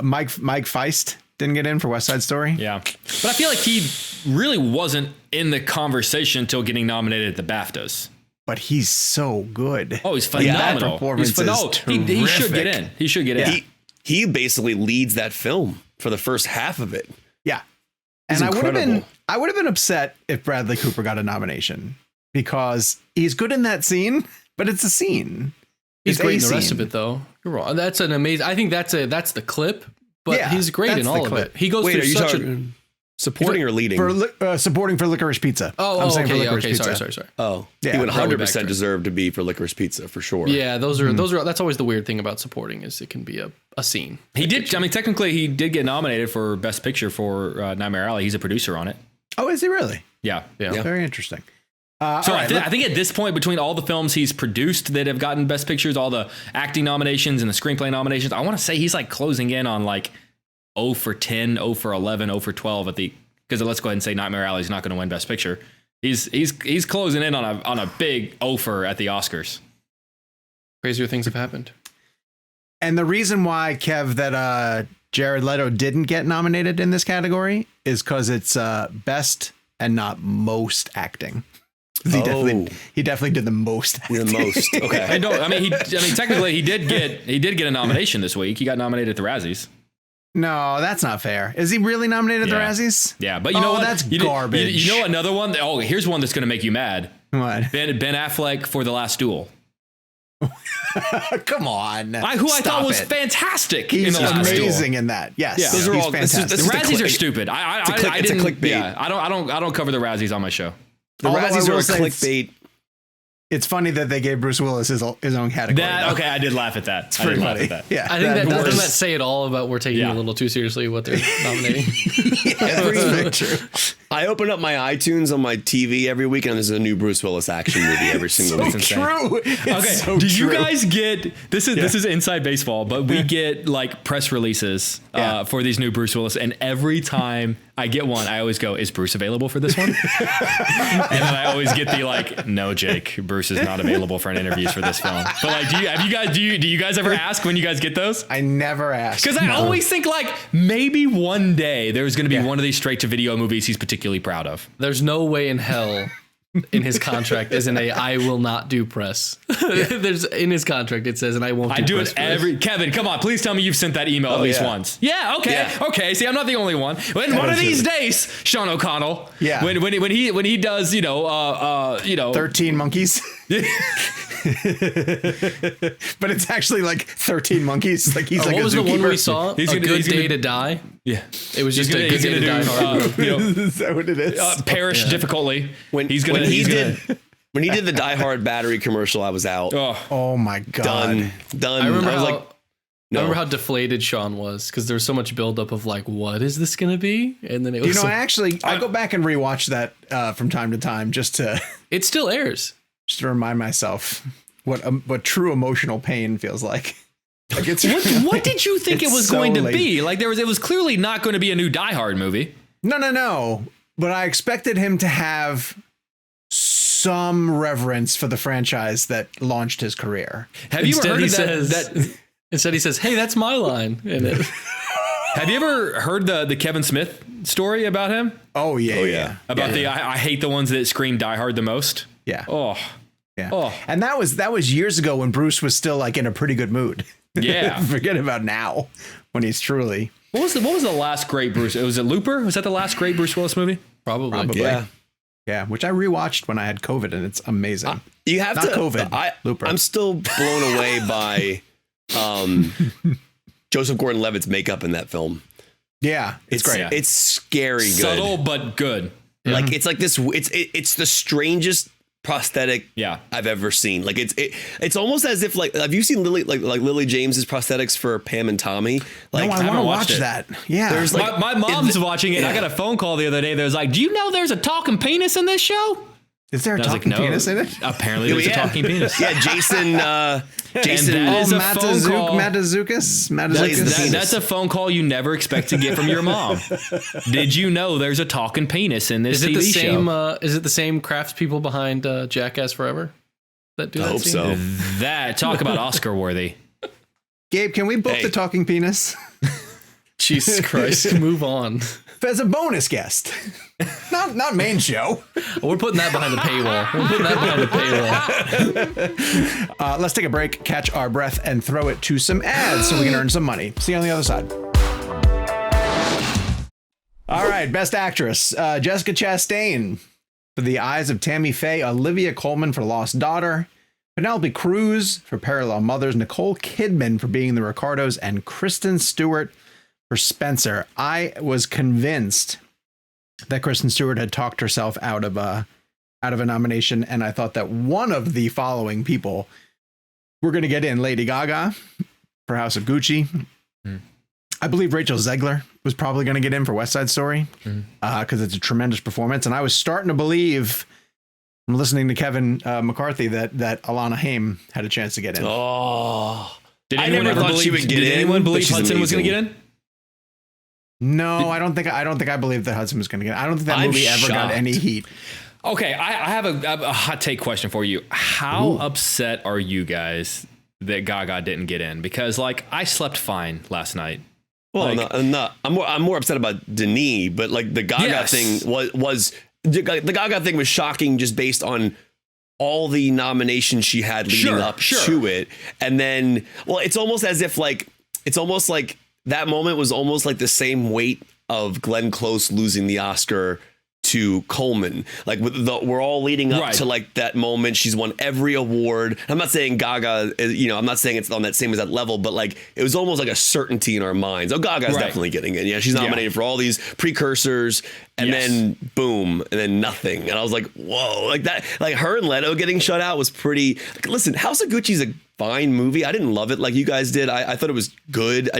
Mike Feist didn't get in for West Side Story. Yeah. But I feel like he really wasn't in the conversation until getting nominated at the BAFTAs. But he's so good. Oh, he's phenomenal. He's phenomenal. He should get in. He should get in. He basically leads that film for the first half of it. Yeah. He's and incredible. I would have been upset if Bradley Cooper got a nomination because he's good in that scene, but it's a scene. He's It's great a in the rest scene. of it, though. You're wrong. That's an amazing. I think that's the clip, but Yeah, he's great that's in the all of clip. it. He goes Wait, are through you such talking supporting or leading? For supporting for Licorice Pizza. I'm saying for okay, Licorice okay. Pizza. Sorry. Oh, Yeah, he would probably back 100% there. deserve to be for Licorice Pizza for sure. Yeah, those are. That's always the weird thing about supporting is it can be a scene. He did. I mean, technically, he did get nominated for Best Picture for Nightmare Alley. He's a producer on it. Oh, is he really? Yeah. Very interesting. So all right, I think at this point, between all the films he's produced that have gotten Best Pictures, all the acting nominations and the screenplay nominations, I want to say he's like closing in on like 0 for 10, 0 for 11, 0 for 12 at the. Because let's go ahead and say Nightmare Alley is not going to win Best Picture. He's closing in on a big 0 for at the Oscars. Crazier things have happened. And the reason why, Kev, that Jared Leto didn't get nominated in this category is because it's best and not most acting. He definitely did the most acting. The most. Okay. I mean, technically, he did get a nomination this week. He got nominated at the Razzies. No, that's not fair. Is he really nominated at the Yeah. Razzies? Yeah, but you know what? That's garbage. You know another one? Oh, here's one that's going to make you mad. What? Ben Affleck for The Last Duel. Come on. I thought was fantastic. He's in The Last Duel. amazing in that. Yes. Yeah. Those are he's all- this is- fantastic. this The is Razzies are stupid. I it's a didn't. clickbait. Yeah, I don't cover the Razzies on my show. The Although I Razzies will are a say clickbait. It's funny that they gave Bruce Willis his own category. Okay, I did laugh at that. It's pretty funny. Yeah. I think that works. doesn't that say it all about we're taking it a little too seriously what they're nominating. That's very true. I open up my iTunes on my TV every week, and there's a new Bruce Willis action movie every single week. True. It's Okay, so do you true. guys get this is inside baseball, but we get like press releases for these new Bruce Willis, and every time I get one, I always go, "Is Bruce available for this one?" And then I always get the like, "No, Jake, Bruce is not available for an interviews for this film." But like, do you guys ever ask when you guys get those? I never asked. Because I always think like maybe one day there's going to be one of these straight to video movies he's particularly proud of. There's no way in hell in his contract isn't I will not do press. There's in his contract it says and I won't do I do press it for every Kevin, come on, please tell me you've sent that email at least yeah. once. Yeah, okay. Yeah. Okay. See, I'm not the only one. When one of these days, Sean O'Connell. Yeah. When he does, 13 monkeys. But it's actually like 13 monkeys. Like he's like what a was the one zookeeper. we saw? He's A gonna- Good he's gonna- Day to Die. Yeah. It was just a good day to die hard. Is that what it is? Perish difficultly. When he did the Die Hard battery commercial, I was out. Oh my God. Done. I remember was how like, no. I remember how deflated Sean was because there was so much buildup of like, what is this gonna be? And then it was I go back and rewatch that from time to time just to it still airs. remind myself what true emotional pain feels like. Like it's What did you think it it's was so going to late. be? Like it was clearly not going to be a new Die Hard movie. No. But I expected him to have some reverence for the franchise that launched his career. Have you ever heard of that? Instead he says, "Hey, that's my line." In it. Have you ever heard the Kevin Smith story about him? Oh yeah. About I hate the ones that scream Die Hard the most. Yeah. Oh. Yeah. Oh. And that was years ago when Bruce was still like in a pretty good mood. Yeah. Forget about now when he's truly. What was the last great Bruce? Was it Looper? Was that the last great Bruce Willis movie? Probably. Yeah. Yeah, which I rewatched when I had COVID, and it's amazing. You have Not to. COVID. Looper. I'm still blown away by Joseph Gordon-Levitt's makeup in that film. Yeah, it's great. Yeah. It's scary good. Subtle but good. Like it's like this. It's the strangest prosthetic Yeah. I've ever seen. Like it's almost as if like, have you seen Lily James's prosthetics for Pam and Tommy? Like No, I want to haven't watch watched it. that. Yeah. There's like My mom's watching it. And I yeah. got a phone call the other day that was like, do you know there's a talking penis in this show? Is there a And I was talking like, no. penis in it? Apparently there's a talking penis. Yeah, Jason. Jason. And that is a phone call. Matazukis. That's a phone call you never expect to get from your mom. Did you know there's a talking penis in this Is it TV the same? show? Is it the same craftspeople behind Jackass Forever that do I that hope scene? so. That talk about Oscar worthy. Gabe, can we book Hey. the talking penis Jesus Christ! Move on. as a bonus guest? Not main show. We're putting that behind the paywall. We're putting that behind the paywall. Let's take a break, catch our breath, and throw it to some ads so we can earn some money. See you on the other side. All right, Best Actress, Jessica Chastain for The Eyes of Tammy Faye, Olivia Colman for Lost Daughter, Penelope Cruz for Parallel Mothers, Nicole Kidman for Being the Ricardos, and Kristen Stewart for Spencer. I was convinced that Kristen Stewart had talked herself out of a nomination, and I thought that one of the following people were going to get in: Lady Gaga for House of Gucci. I believe Rachel Zegler was probably going to get in for West Side Story because it's a tremendous performance, and I was starting to believe, from listening to Kevin McCarthy, that Alana Haim had a chance to get in. Oh, Did I anyone never ever thought she believe- would get did in, anyone but believe she's Hudson was going to amazing. get in? No, I don't think I believe that Hudson was going to get in. I don't think that I'm movie ever got shocked. any heat. Okay, I have a hot take question for you. How upset are you guys that Gaga didn't get in? Because like I slept fine last night. Well, Like- I'm more upset about Denis, but like the Gaga Yes. thing was the Gaga thing was shocking just based on all the nominations she had leading up to it. And then, well, it's almost as if like, it's almost like that moment was almost like the same weight of Glenn Close losing the Oscar to Coleman. Like we're all leading up Right. to like that moment. She's won every award. I'm not saying Gaga, I'm not saying it's on that same as that level, but like it was almost like a certainty in our minds. Oh, Gaga's Right. definitely getting in. Yeah, she's nominated for all these precursors, and Yes. then boom, and then nothing. And I was like, whoa, like that, like her and Leto getting shut out was pretty. Listen, House of Gucci's a fine movie. I didn't love it like you guys did. I thought it was good.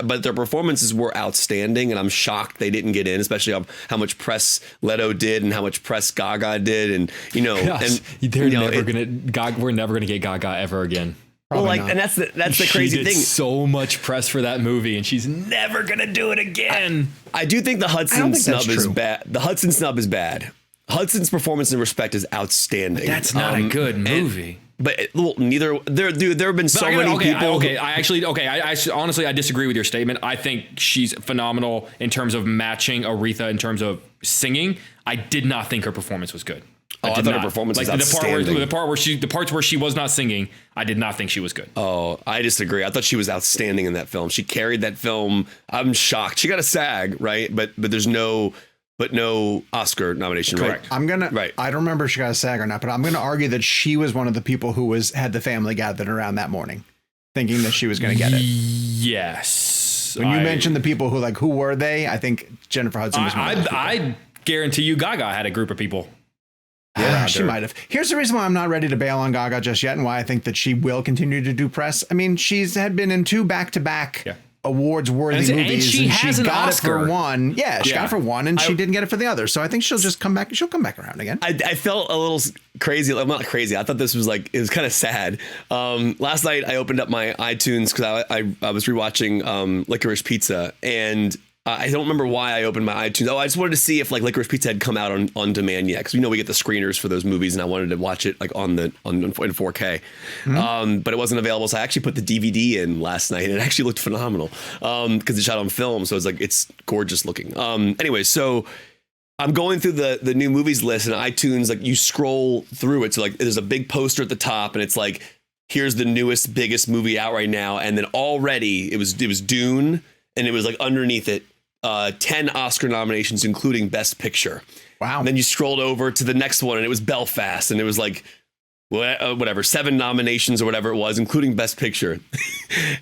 But their performances were outstanding, and I'm shocked they didn't get in, especially how much press Leto did and how much press Gaga did, and Gosh, and we're never gonna get Gaga ever again. well, like, not. and that's the She crazy did thing. so much press for that movie, and she's never gonna do it again. I do think the I Hudson don't think that's snub is true. bad. The Hudson snub is bad. Hudson's performance in Respect is outstanding. That's not a good movie. But neither there have been so many people. I honestly disagree with your statement. I think she's phenomenal in terms of matching Aretha in terms of singing. I did not think her performance was good. I did thought her not. performance was the outstanding. the parts where she was not singing, I did not think she was good. Oh, I disagree. I thought she was outstanding in that film. She carried that film. I'm shocked. She got a SAG, right? But there's no Oscar nomination, Correct. right? I don't remember if she got a SAG or not, but I'm gonna argue that she was one of the people who had the family gathered around that morning, thinking that she was gonna get it. Yes. When you mentioned the people who were they? I think Jennifer Hudson was one of those people. I guarantee you Gaga had a group of people. Yeah, she might have. Here's the reason why I'm not ready to bail on Gaga just yet, and why I think that she will continue to do press. I mean, had been in 2 back-to-back awards-worthy And movies, she has an got Oscar. it for one. Yeah, she got it for one, and she didn't get it for the other. So I think she'll just come back. She'll come back around again. I felt a little crazy. I'm not crazy. I thought this was it was kind of sad. Last night I opened up my iTunes because I was rewatching Licorice Pizza, and I don't remember why I opened my iTunes. Oh, I just wanted to see if like Licorice Pizza had come out on demand yet, because we get the screeners for those movies, and I wanted to watch it like in 4K. But it wasn't available, so I actually put the DVD in last night, and it actually looked phenomenal because it's shot on film, so it's gorgeous looking. Anyway, so I'm going through the new movies list, and iTunes, like you scroll through it, so like there's a big poster at the top, and it's like, here's the newest, biggest movie out right now, and then already it was Dune, and it was like underneath it 10 Oscar nominations, including Best Picture. Wow. And then you scrolled over to the next one, and it was Belfast, and it was like whatever, 7 nominations or whatever it was, including Best Picture.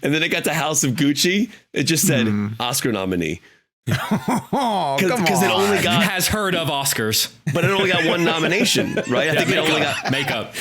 And then it got to House of Gucci. It just said Oscar nominee. Oh, Because it only got Has heard of Oscars. but it only got 1 nomination, right? I think it only got makeup.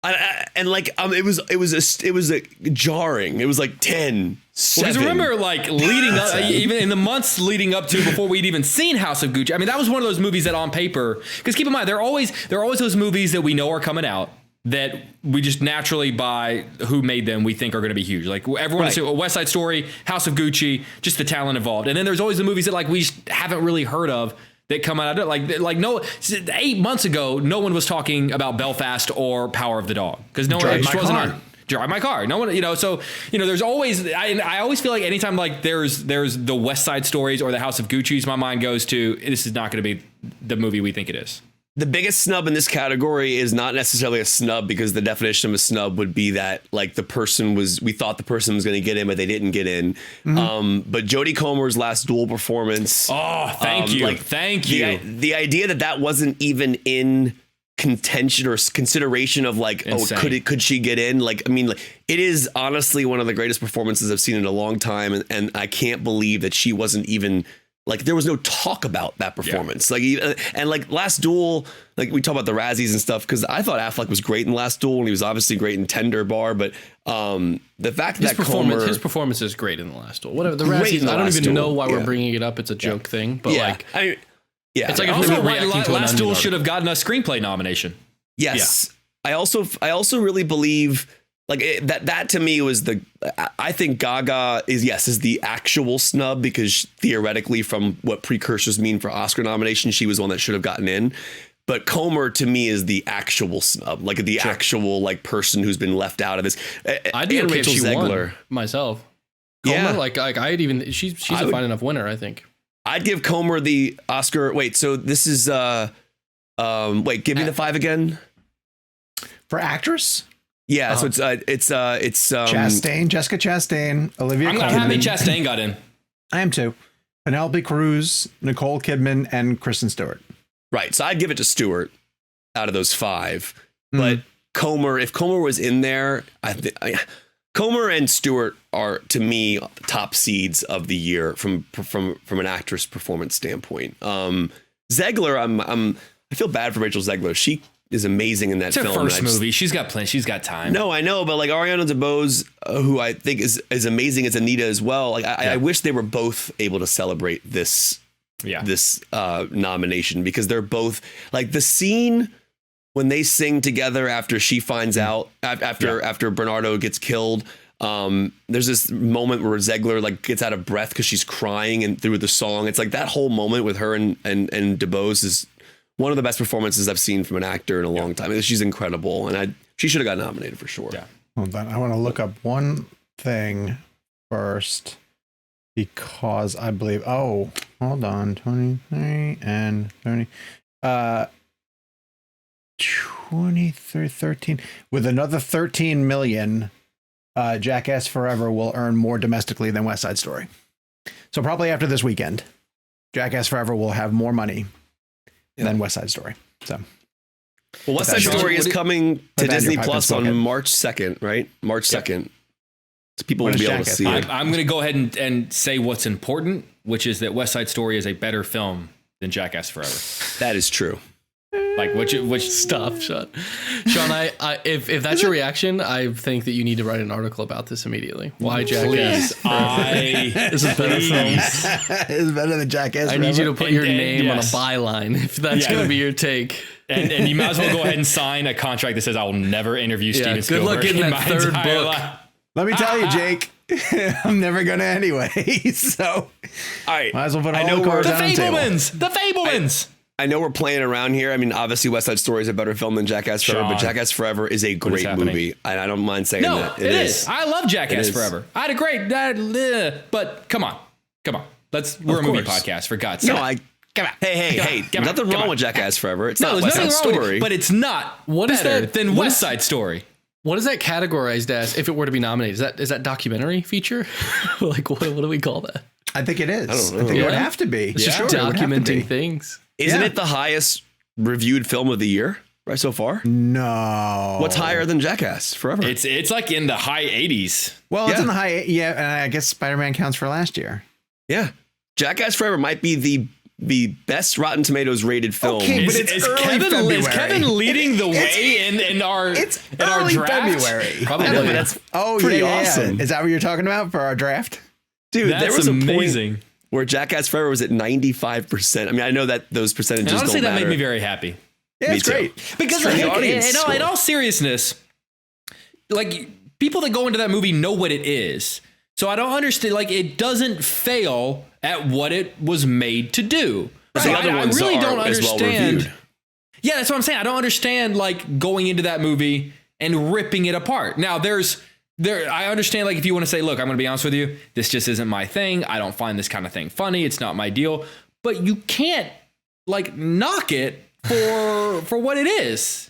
and like it was jarring. It was like 10. Because remember, like leading up, even in the months leading up to before we'd even seen House of Gucci. I mean, that was one of those movies that on paper, because keep in mind, there are always those movies that we know are coming out that we just naturally, by who made them, we think are going to be huge. Like everyone, right. West Side Story, House of Gucci, just the talent involved. And then there's always the movies that like we just haven't really heard of that come out of it. Like no, 8 months ago, no one was talking about Belfast or Power of the Dog, because no one just wasn't on. Drive My Car. No one, so there's always. I always feel like anytime like there's the West Side Stories or the House of Gucci's, my mind goes to, this is not going to be the movie we think it is. The biggest snub in this category is not necessarily a snub, because the definition of a snub would be that like we thought the person was going to get in, but they didn't get in. But Jodie Comer's last Duel performance. Oh, thank you. Thank you. The idea that wasn't even in contention or consideration of like, insane. Could she get in? Like, I mean, like, it is honestly one of the greatest performances I've seen in a long time. And I can't believe that she wasn't even, like, there was no talk about that performance. Yeah. Like, and like Last Duel, like we talk about the Razzies and stuff, because I thought Affleck was great in Last Duel, and he was obviously great in Tender Bar, but the fact that his performance is great in the Last Duel. Whatever the Razzies, I don't even know why we're bringing it up. It's a joke thing, but it's like also Last Duel should have gotten a screenplay nomination. Yes, yeah. I also really believe like that to me was I think Gaga is the actual snub, because theoretically, from what precursors mean for Oscar nomination, she was one that should have gotten in. But Comer to me is the actual snub, like the actual like person who's been left out of this. I'd be okay Rachel if she Zegler won myself. Comer, like I'd even she's a fine enough winner, I think. I'd give Comer the Oscar. Wait, so this is give me the 5 again. For actress? Yeah, so it's Chastain, Jessica Chastain, Olivia Colman. I'm happy Chastain got in. I am too. Penelope Cruz, Nicole Kidman, and Kristen Stewart. Right, so I'd give it to Stewart out of those 5. But Comer, if Comer was in there, Comer and Stewart are, to me, top seeds of the year from an actress performance standpoint. Zegler, I feel bad for Rachel Zegler. She is amazing in that film. It's her first movie. She's got plenty. She's got time. No, I know, but like Ariana DeBose, who I think is amazing as Anita as well. Like I wish they were both able to celebrate this nomination, because they're both like the scene when they sing together after she finds out after Bernardo gets killed. There's this moment where Zegler like gets out of breath because she's crying, and through the song, it's like that whole moment with her and DeBose is one of the best performances I've seen from an actor in a long time. She's incredible, and she should have got nominated for sure. Yeah. Hold on, I want to look up one thing first, because I believe. Oh, hold on, 23 and 30. 23, 13 with another 13 million. Jackass Forever will earn more domestically than West Side Story. So probably after this weekend, Jackass Forever will have more money than West Side Story. So, well, West Side Story is coming to Disney Plus on March 2nd, right? March 2nd. So people will be able to see it. I'm going to go ahead and say what's important, which is that West Side Story is a better film than Jackass Forever. That is true. Like which stuff, Sean. If that's your reaction, I think that you need to write an article about this immediately. Why Jackass? This is better film. It's better than Jackass. I need you to put your name on a byline if that's going to be your take. And you might as well go ahead and sign a contract that says I will never interview Steven Spielberg. Good luck getting that third book. Let me tell you, Jake. I'm never gonna anyway. So, All right. might as well put I all know the cards The on the table. Fablemans. The Fablemans. I know we're playing around here. I mean, obviously, West Side Story is a better film than Jackass Forever, but Sean. Jackass Forever is a great happening? movie. And I don't mind saying No, that. it is. I love Jackass is. Forever. I had a great, but come on. We're a movie course. podcast for God's sake. No, Come on. Hey, Come on. nothing Come wrong on. with Jackass Forever. It's No, not there's West Side nothing wrong with Story. it, but it's not What is better that- than what West is- Side Story. What is that categorized as if it were to be nominated? Is that documentary feature? Like what do we call that? I think it is. I don't know. think it would Yeah. have to be. It's just Sure, it would have to documenting be. things. Isn't Yeah. it the highest reviewed film of the year right so far? No. What's higher than Jackass Forever? It's like in the high 80s. Well, it's Yeah. in the high. Yeah, and I guess Spider-Man counts for last year. Yeah. Jackass Forever might be the best Rotten Tomatoes rated film. Okay, but it's early February. Is Kevin leading the way in our It's in our early draft? February. Probably. I know, but that's pretty awesome. Is that what you're talking about for our draft? Dude, That's there was a amazing. point where Jackass Forever was at 95%. I mean, I know that those percentages And honestly, don't that matter. made me very happy. Yeah, Me it's too. great. Because Straight like, audience score. in all seriousness, like people that go into that movie know what it is. So I don't understand. Like it doesn't fail at what it was made to do. But So the other ones really are don't as well understand. reviewed. Yeah, that's what I'm saying. I don't understand like going into that movie and ripping it apart. Now I understand like if you want to say, look, I'm going to be honest with you, this just isn't my thing. I don't find this kind of thing funny. It's not my deal. But you can't like knock it for what it is.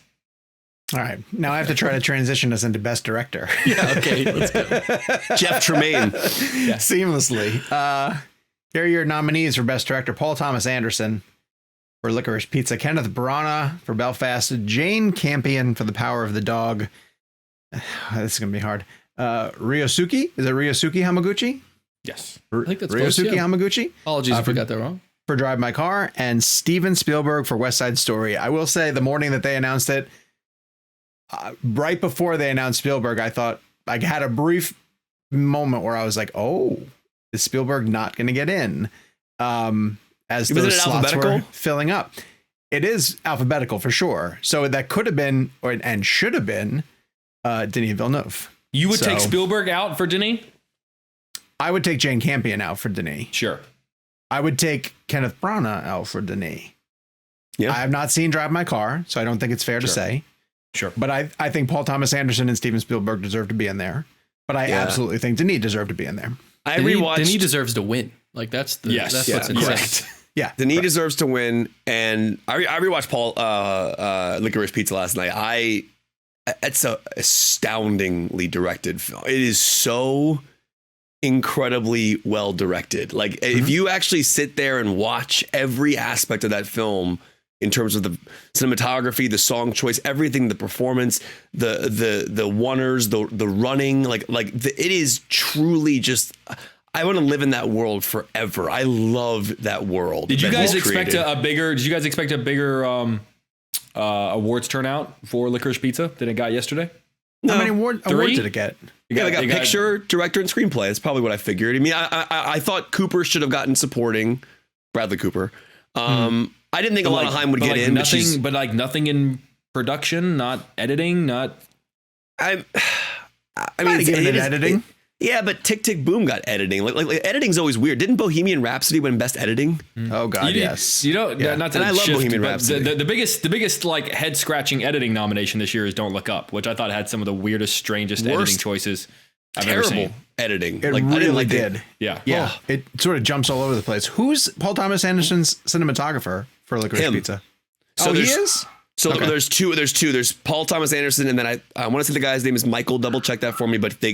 All right. Now I have to try to transition us into best director. Yeah, okay, let's go. Jeff Tremaine. Seamlessly. Here are your nominees for best director: Paul Thomas Anderson for Licorice Pizza, Kenneth Branagh for Belfast, Jane Campion for The Power of the Dog. This is gonna be hard. Ryosuke, is it Ryosuke Hamaguchi? Yes. I think that's close, Ryosuke yeah. Hamaguchi Apologies if I got that wrong. for Drive My Car, and Steven Spielberg for West Side Story. I will say, the morning that they announced it, right before they announced Spielberg, I thought I had a brief moment where I was like, "Oh, is Spielberg not going to get in?" As Wasn't those it slots were alphabetical? filling up. It is alphabetical for sure. So that could have been, and should have been, Denis Villeneuve. You would take So- Spielberg out for Denis? I would take Jane Campion out for Denis. Sure. I would take Kenneth Branagh out for Denis. Yeah. I have not seen Drive My Car, so I don't think it's fair to say. Sure. But I think Paul Thomas Anderson and Steven Spielberg deserve to be in there. But I Yeah. absolutely think Denis deserved to be in there. I Denis rewatched. deserves to win. Like that's the Yes. that's Yeah, what's insane. correct. Yeah. Denis deserves to win, and I rewatched Paul Licorice Pizza last night. It's a astoundingly directed film. It is so incredibly well directed. Like if you actually sit there and watch every aspect of that film, in terms of the cinematography, the song choice, everything, the performance, the one-ers, the running, it is truly just. I want to live in that world forever. I love that world. Did you that guys he's expect created. Did you guys expect a bigger awards turnout for Licorice Pizza than it got yesterday? How many awards Three? did it get? Yeah, they got picture, director, and screenplay. That's probably what I figured. I mean, I thought Cooper should have gotten supporting, Bradley Cooper. I didn't think But Alana would get in, but she's. But like nothing in production, not editing, not. I mean, Might have given it is- editing. yeah, but Tick Tick Boom got editing. Like editing's always weird. Didn't Bohemian Rhapsody win best editing? Oh God, yes. You know, Yeah. not to And I love shift, Bohemian but Rhapsody. the biggest like head scratching editing nomination this year is Don't Look Up, which I thought had some of the weirdest, strangest Worst. editing choices I've ever Terrible seen. editing. It I didn't really like did. Yeah. Yeah, it sort of jumps all over the place. Who's Paul Thomas Anderson's cinematographer for Licorice Him. Pizza? So Oh, he there's- is? So Okay. there's two. There's Paul Thomas Anderson, and then I want to say the guy's name is Michael. Double check that for me. But they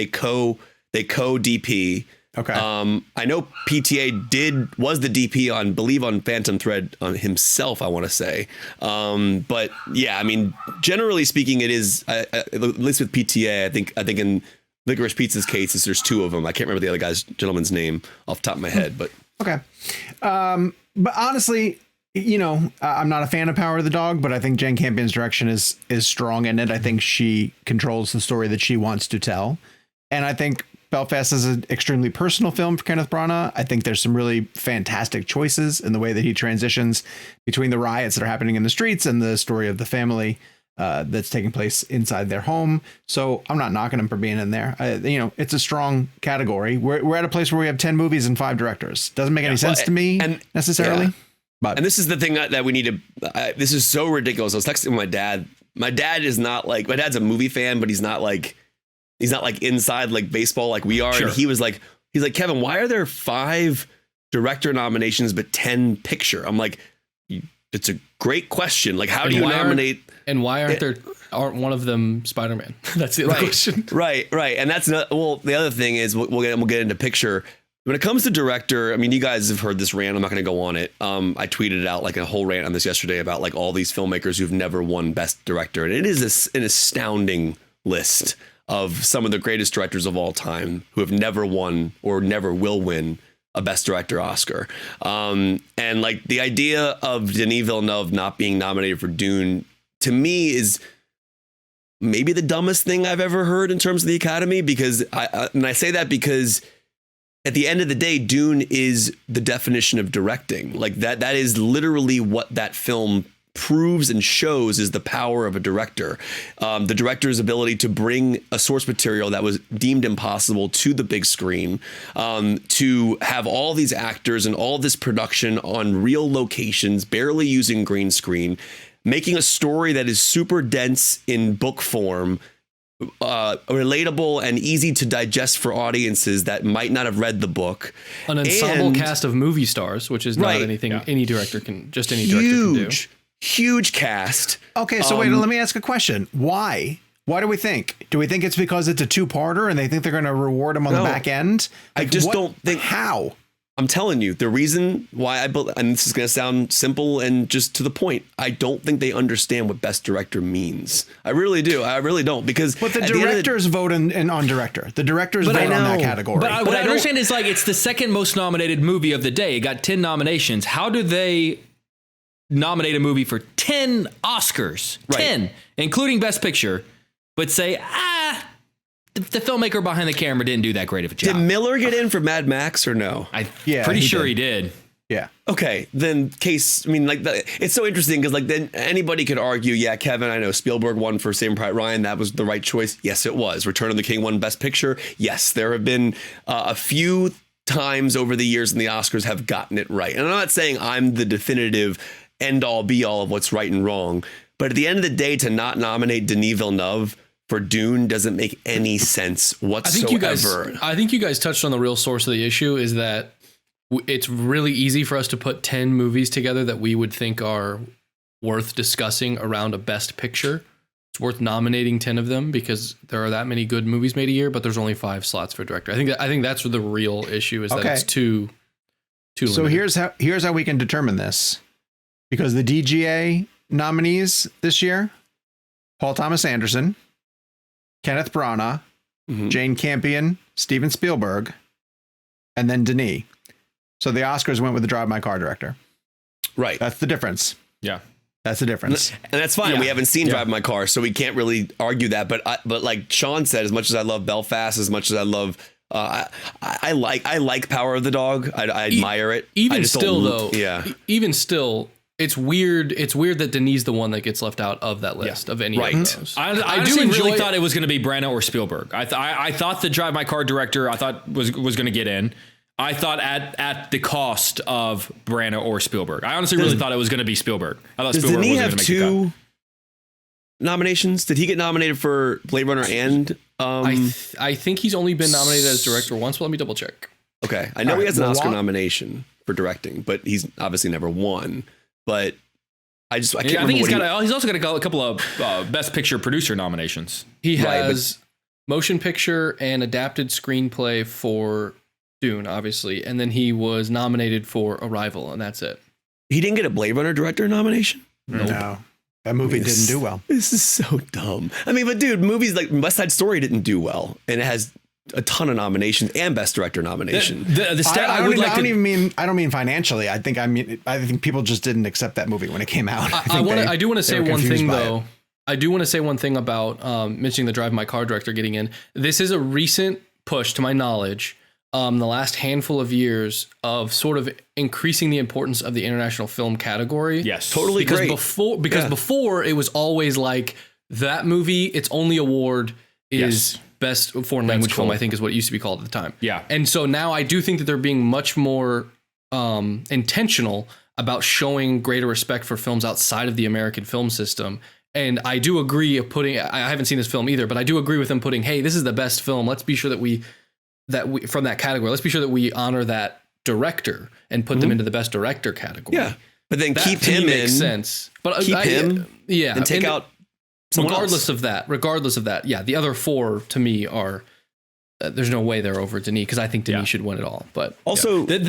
co DP. Okay. I know PTA was the DP on Phantom Thread on himself. I want to say. But yeah, I mean, generally speaking, it is at least with PTA. I think in Licorice Pizza's cases, there's two of them. I can't remember the other gentleman's name off the top of my head, but Okay. But honestly, you know, I'm not a fan of Power of the Dog, but I think Jane Campion's direction is strong in it. I think she controls the story that she wants to tell. And I think Belfast is an extremely personal film for Kenneth Branagh. I think there's some really fantastic choices in the way that he transitions between the riots that are happening in the streets and the story of the family. that's taking place inside their home. So I'm not knocking them for being in there. It's a strong category. We're at a place where we have 10 movies and 5 directors. Doesn't make any sense to me necessarily. Yeah. But and this is the thing that we need to. This is so ridiculous. I was texting my dad. My dad is not like, my dad's a movie fan, but he's not like inside like baseball like we are. Sure. And he's like, Kevin, why are there 5 director nominations but 10 picture? I'm like, it's a great question. Like, how do you nominate? And why aren't one of them Spider-Man? That's the other question. Right. And that's not, well, the other thing is we'll get into picture. When it comes to director, I mean, you guys have heard this rant. I'm not going to go on it. I tweeted out like a whole rant on this yesterday about like all these filmmakers who've never won Best Director. And it is an astounding list of some of the greatest directors of all time who have never won or never will win a Best Director Oscar. And like the idea of Denis Villeneuve not being nominated for Dune, to me, is maybe the dumbest thing I've ever heard in terms of the Academy, because I say that because at the end of the day, Dune is the definition of directing. Like that is literally what that film proves and shows is the power of a director. The director's ability to bring a source material that was deemed impossible to the big screen, to have all these actors and all this production on real locations, barely using green screen, making a story that is super dense in book form, relatable and easy to digest for audiences that might not have read the book. An ensemble cast of movie stars, which is not anything any director can do. Huge cast. Okay, so wait, let me ask a question. Why? Why do we think? Do we think it's because it's a 2-parter and they think they're going to reward them on the back end? Like, I just don't think. How? I'm telling you, the reason why and this is going to sound simple and just to the point, I don't think they understand what Best Director means. I really do. I really don't, because but the directors vote on director. The directors vote on that category. But what I understand is like it's the second most nominated movie of the day. It got 10 nominations. How do they nominate a movie for 10 Oscars? 10, including Best Picture, but say, the filmmaker behind the camera didn't do that great of a job. Did Miller get in for Mad Max or no? Pretty sure he did. Yeah. Okay, then it's so interesting because like then anybody could argue, yeah, Kevin, I know Spielberg won for Saving Private Ryan. That was the right choice. Yes, it was. Return of the King won Best Picture. Yes, there have been a few times over the years in the Oscars have gotten it right. And I'm not saying I'm the definitive end all be all of what's right and wrong, but at the end of the day, to not nominate Denis Villeneuve for Dune doesn't make any sense whatsoever. I think you guys touched on the real source of the issue, is that it's really easy for us to put 10 movies together that we would think are worth discussing around a Best Picture. It's worth nominating 10 of them because there are that many good movies made a year, but there's only 5 slots for director. I think that's the real issue, is that it's too limited. So here's how we can determine this. Because the DGA nominees this year, Paul Thomas Anderson, Kenneth Branagh, Jane Campion, Steven Spielberg, and then Denis. So the Oscars went with the Drive My Car director. Right. That's the difference. Yeah. That's the difference. And that's fine. Yeah. We haven't seen Drive My Car, so we can't really argue that. But like Sean said, as much as I love Belfast, as much as I love I like Power of the Dog. I admire it. Even still, it's weird. It's weird that Denis is the one that gets left out of that list of any of those. I really thought it was going to be Branagh or Spielberg. I thought the Drive My Car director was going to get in. I thought at the cost of Branagh or Spielberg. I honestly really thought it was going to be Spielberg. I thought Spielberg was going to make the cut. Denis have 2 nominations? Did he get nominated for Blade Runner and? I think he's only been nominated as director once. But let me double check. Okay, I know he has an Oscar nomination for directing, but he's obviously never won. But I think he's also got a couple of Best Picture producer nominations. He has motion picture and adapted screenplay for Dune, obviously, and then he was nominated for Arrival, and that's it. He didn't get a Blade Runner director nomination? No. That movie didn't do well. This is so dumb. I mean, but dude, movies like West Side Story didn't do well, and it has a ton of nominations and Best Director nomination. I don't mean financially. I think people just didn't accept that movie when it came out. I do want to say one thing though. I do want to say one thing about mentioning the Drive My Car director getting in. This is a recent push, to my knowledge, the last handful of years of sort of increasing the importance of the international film category. Yes, totally Because great. before it was always like that movie, its only award is best foreign language film, I think is what it used to be called at the time. Yeah. And so now I do think that they're being much more intentional about showing greater respect for films outside of the American film system. And I do agree of putting, I haven't seen this film either, but I do agree with them putting, hey, this is the best film. Let's be sure that we from that category, let's be sure that we honor that director and put them into the best director category. Yeah. But then That keep to me him makes in. sense. But Keep him. Yeah. And take out someone regardless else. of that. Yeah. The other four to me are, there's no way they're over Denis because I think Denis should win it all. But Also, it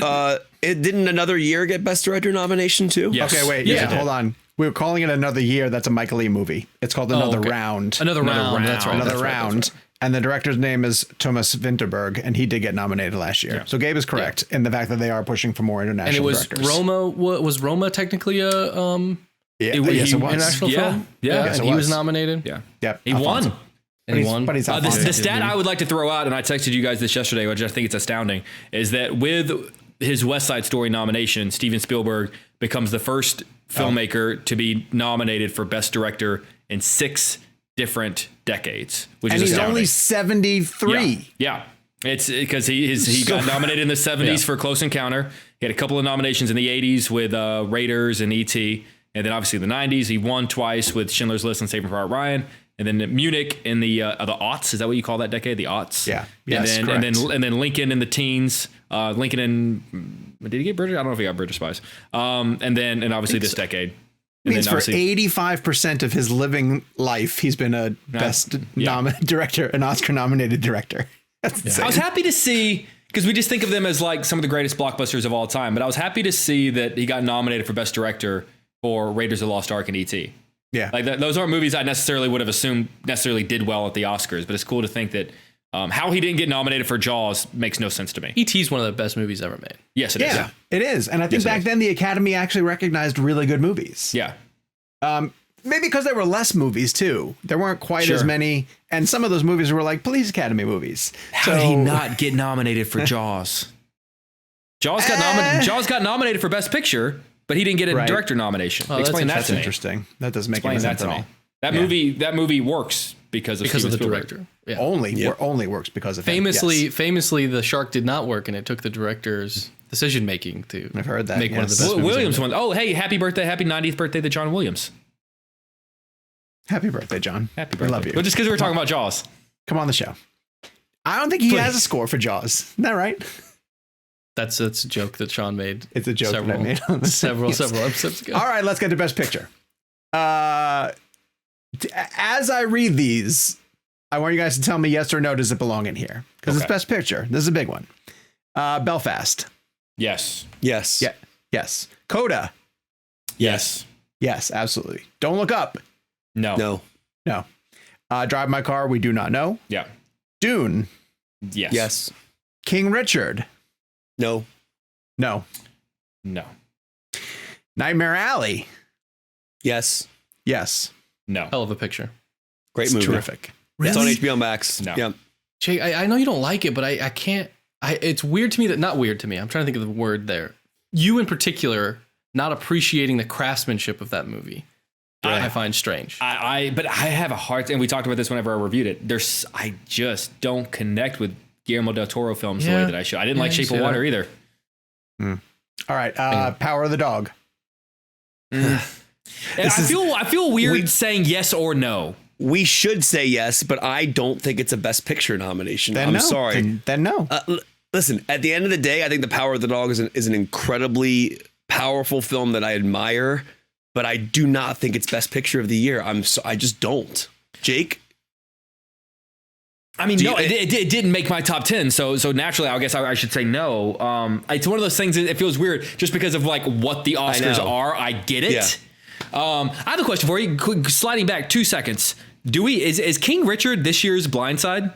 didn't another year get Best Director nomination too? Yes. Okay, wait. Yes, Yeah, it did. hold on. We were calling it Another Year. That's a Michael Lee movie. It's called Another okay. Round. Another round. That's right. Another that's right, that's Round. right. And the director's name is Thomas Vinterberg, and he did get nominated last year. Yeah. So Gabe is correct in the fact that they are pushing for more international And it was directors. Roma. Was Roma technically a Yeah, It- yes, he- it was. international Yeah. film? Yeah. Yes, and it he was was. nominated. Yeah. Yep, He Alfonso. won. But he's The Alfonso. stat I would like to throw out, and I texted you guys this yesterday, which I think it's astounding, is that with his West Side Story nomination, Steven Spielberg becomes the first filmmaker to be nominated for Best Director in 6 different decades, which And is he's astounding. only 73. Yeah. It's because he got nominated in the 70s for Close Encounter. He had a couple of nominations in the 80s with Raiders and E.T. And then obviously in the 90s, he won twice with Schindler's List and Saving Private Ryan. And then Munich in the aughts. Is that what you call that decade? The aughts? Yeah. Yes, and then Lincoln in the teens. Lincoln in, did he get British? I don't know if he got British Spies. And obviously this decade. And Means then for 85% of his living life, he's been a best director, an Oscar-nominated director. That's insane. I was happy to see, because we just think of them as like some of the greatest blockbusters of all time, but I was happy to see that he got nominated for Best Director for Raiders of the Lost Ark and E.T. Yeah. Like those aren't movies I necessarily would have assumed necessarily did well at the Oscars, but it's cool to think that how he didn't get nominated for Jaws makes no sense to me. E.T. is one of the best movies ever made. Yes, it is. Yeah, it is. And I think Yes, it back is. then the Academy actually recognized really good movies. Yeah. Maybe because there were less movies too. There weren't quite as Sure. many. And some of those movies were like Police Academy movies. How did he not get nominated for Jaws? Jaws got nominated for Best Picture, but he didn't get a Right. director nomination. Oh, that's Explain that That's to me. interesting. That doesn't make Explain any that sense to at me. all. That movie works because of Because Steven of the Spielberg. director. Yeah. Only works because of him. Famously, The Shark did not work, and it took the director's decision making to I've heard that, make one of the yes. best movies Williams ever made. won. Oh, hey, happy 90th birthday to John Williams. Happy birthday, John. Happy We birthday. love you. Well, just because we were talking about Jaws. Come on the show. I don't think he has a score for Jaws. Isn't that right? That's a joke that Sean made. It's a joke that I made on the several Yes. episodes ago. All right, let's get to Best Picture. As I read these, I want you guys to tell me yes or no, does it belong in here? Because it's Okay. Best Picture. This is a big one. Belfast. Yes. Yes. Yeah. Yes. Coda. Yes. Yes, absolutely. Don't Look Up. No. No. No. Drive My Car. We Do Not Know. Yeah. Dune. Yes. Yes. King Richard. No. No. No. Nightmare Alley. Yes. Yes. No. Hell of a picture. Great It's movie. terrific. It's on HBO Max. No. Yeah. Jake, I know you don't like it, but I can't. It's weird to me that not weird to me. I'm trying to think of the word there. You in particular, not appreciating the craftsmanship of that movie. I find strange. But I have a hard, and we talked about this whenever I reviewed it. I just don't connect with Guillermo del Toro films the way that I should. I didn't like Shape of Water either. All right. Power of the Dog. And I feel weird saying yes or no. We should say yes, but I don't think it's a Best Picture nomination. Then I'm no. sorry. Then no. Listen, at the end of the day, I think The Power of the Dog is an incredibly powerful film that I admire, but I do not think it's Best Picture of the year. I just don't. Jake? I mean, it didn't make my top 10, so naturally, I guess I should say no. It's one of those things that it feels weird just because of like what the Oscars are. I get it. Yeah. I have a question for you. Sliding back 2 seconds, is King Richard this year's Blindside?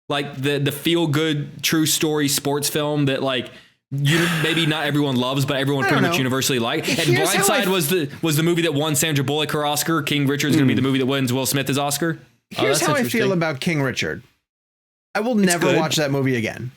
Like the feel good true story sports film that like maybe not everyone loves, but everyone pretty much universally like. And Here's how Blindside was the movie that won Sandra Bullock her Oscar. King Richard's going to be the movie that wins Will Smith his Oscar. Here's that's how I interesting. feel about King Richard. I will never good. watch that movie again.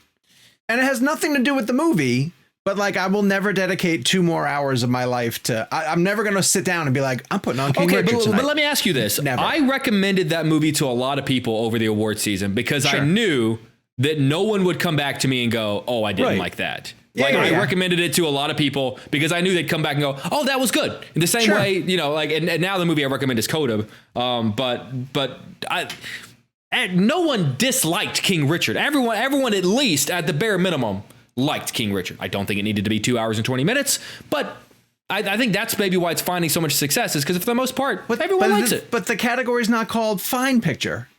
And it has nothing to do with the movie, but like I will never dedicate 2 more hours of my life to. I'm never going to sit down and be like, I'm putting on King Richard tonight. But let me ask you this. Never. I recommended that movie to a lot of people over the award season because I knew that no one would come back to me and go, oh, I didn't like that. I recommended it to a lot of people because I knew they'd come back and go, oh, that was good. In the same way, you know, like, and now the movie I recommend is Coda. No one disliked King Richard. Everyone at least at the bare minimum liked King Richard. I don't think it needed to be 2 hours and 20 minutes, but I think that's maybe why it's finding so much success is because for the most part, everyone likes it. But the category's not called Fine Picture.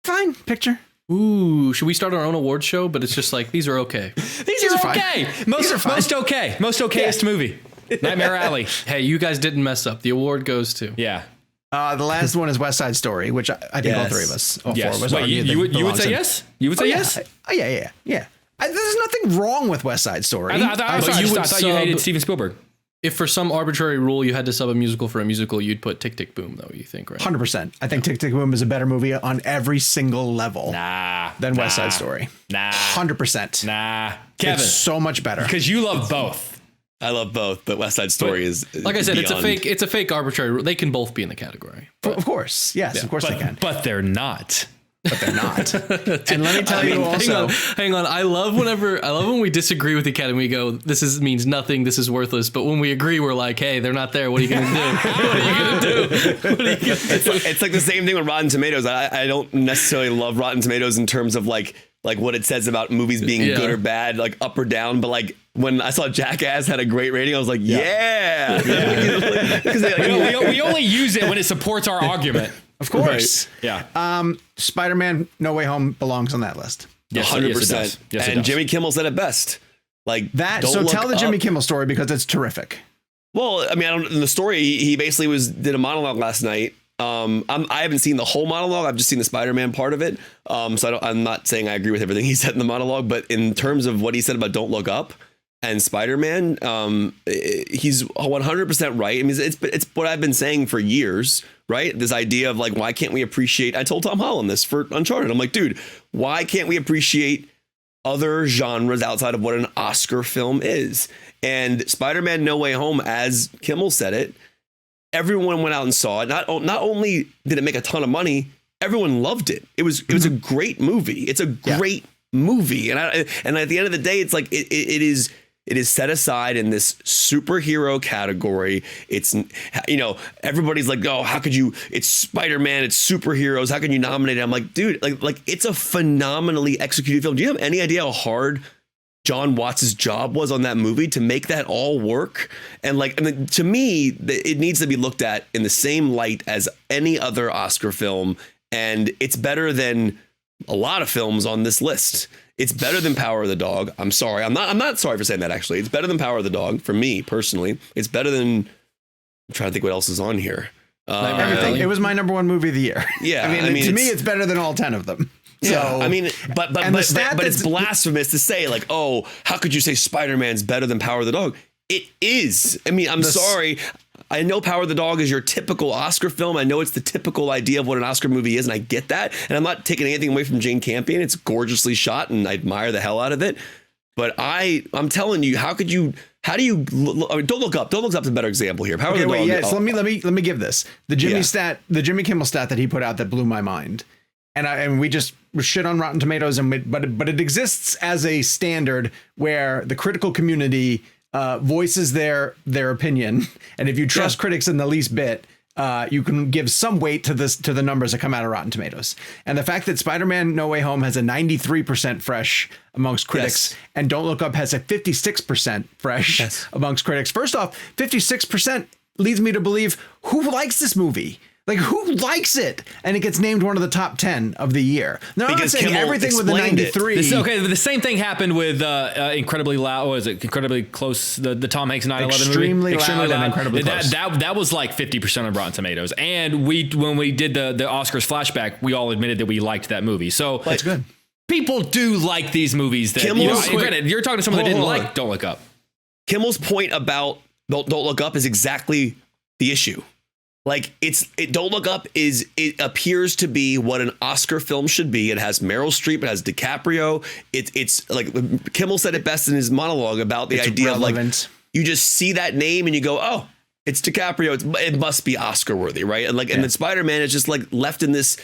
Fine Picture. Ooh, should we start our own award show? But it's just like, these are okay. These are okay. Most okay. Most okayest movie. Nightmare Alley. Hey, you guys didn't mess up. The award goes to. Yeah. The last one is West Side Story, which I think all 3 of us, all 4 of us. Wait, you would say yes? You would say yes? Yeah. There's nothing wrong with West Side Story. I thought you hated Steven Spielberg. If for some arbitrary rule you had to sub a musical for a musical, you'd put Tick, Tick, Boom, though, you think, right? 100%. I think Tick, Tick, Boom is a better movie on every single level than West Side Story. 100%. Kevin. It's so much better. Because you love both. I love both, but West Side Story is like I said, beyond. it's a fake arbitrary rule. They can both be in the category. Of course. Yes, of course they can. But they're not. But they're not. And let me tell you also. Hang on. I love when we disagree with the Academy. We go, means nothing. This is worthless. But when we agree, we're like, hey, they're not there. What are you going to do? What are you going to do? It's like the same thing with Rotten Tomatoes. I don't necessarily love Rotten Tomatoes in terms of like what it says about movies being good or bad, like up or down. But like when I saw Jackass had a great rating, I was like, yeah. We only use it when it supports our argument. Of course. Right. Yeah. Spider-Man No Way Home belongs on that list. Yes, 100%. Yes, and Jimmy Kimmel said it best. Like that. So tell the Jimmy Kimmel story because it's terrific. Well, I mean, in the story, he basically did a monologue last night. I haven't seen the whole monologue. I've just seen the Spider-Man part of it. So I'm not saying I agree with everything he said in the monologue, but in terms of what he said about Don't Look Up and Spider-Man, he's 100% right. I mean, it's what I've been saying for years, right? This idea of like, why can't we appreciate? I told Tom Holland this for Uncharted. I'm like, dude, why can't we appreciate other genres outside of what an Oscar film is? And Spider-Man No Way Home, as Kimmel said it, everyone went out and saw it. Not only did it make a ton of money, everyone loved it. It was a great movie. It's a great movie. And at the end of the day, it's like it is set aside in this superhero category. It's, you know, everybody's like, oh, how could you? It's Spider-Man. It's superheroes. How can you nominate it? I'm like, dude, like it's a phenomenally executed film. Do you have any idea how hard John Watts' job was on that movie to make that all work? And to me, it needs to be looked at in the same light as any other Oscar film. And it's better than a lot of films on this list. It's better than Power of the Dog. I'm sorry. I'm not sorry for saying that, actually. It's better than Power of the Dog for me personally. It's better than, I'm trying to think what else is on here. Everything. It was my number 1 movie of the year. Yeah. I mean to me, it's better than all 10 of them. Yeah, so, I mean, but it's blasphemous to say like, oh, how could you say Spider-Man's better than Power of the Dog? It is. I mean, I'm sorry. I know Power of the Dog is your typical Oscar film. I know it's the typical idea of what an Oscar movie is, and I get that. And I'm not taking anything away from Jane Campion. It's gorgeously shot, and I admire the hell out of it. But I'm telling you, how do you? I mean, Don't Look Up. Don't Look Up's a better example here. Power of the Dog. Yes. Let me give this the Jimmy Kimmel stat that he put out that blew my mind. And we just shit on Rotten Tomatoes, but it exists as a standard where the critical community voices their opinion, and if you trust critics in the least bit, you can give some weight to the numbers that come out of Rotten Tomatoes. And the fact that Spider-Man No Way Home has a 93% fresh amongst critics, and Don't Look Up has a 56% fresh amongst critics. First off, 56% leads me to believe who likes this movie. Like, who likes it? And it gets named one of the top 10 of the year. Now, I'm not saying Kimmel everything with the 93. The same thing happened with Incredibly Loud. What was it? Incredibly Close, the Tom Hanks 9/11 movie. Extremely Loud and Incredibly Close. That was like 50% of Rotten Tomatoes. And when we did the Oscars flashback, we all admitted that we liked that movie. So that's good. People do like these movies. That, granted, you're talking to someone that didn't like Don't Look Up. Kimmel's point about Don't Look Up is exactly the issue. Like Don't Look Up it appears to be what an Oscar film should be. It has Meryl Streep, it has DiCaprio. It's like Kimmel said it best in his monologue about the idea of like you just see that name and you go, oh, it's DiCaprio. It must be Oscar worthy, right? And and then Spider-Man is just like left in this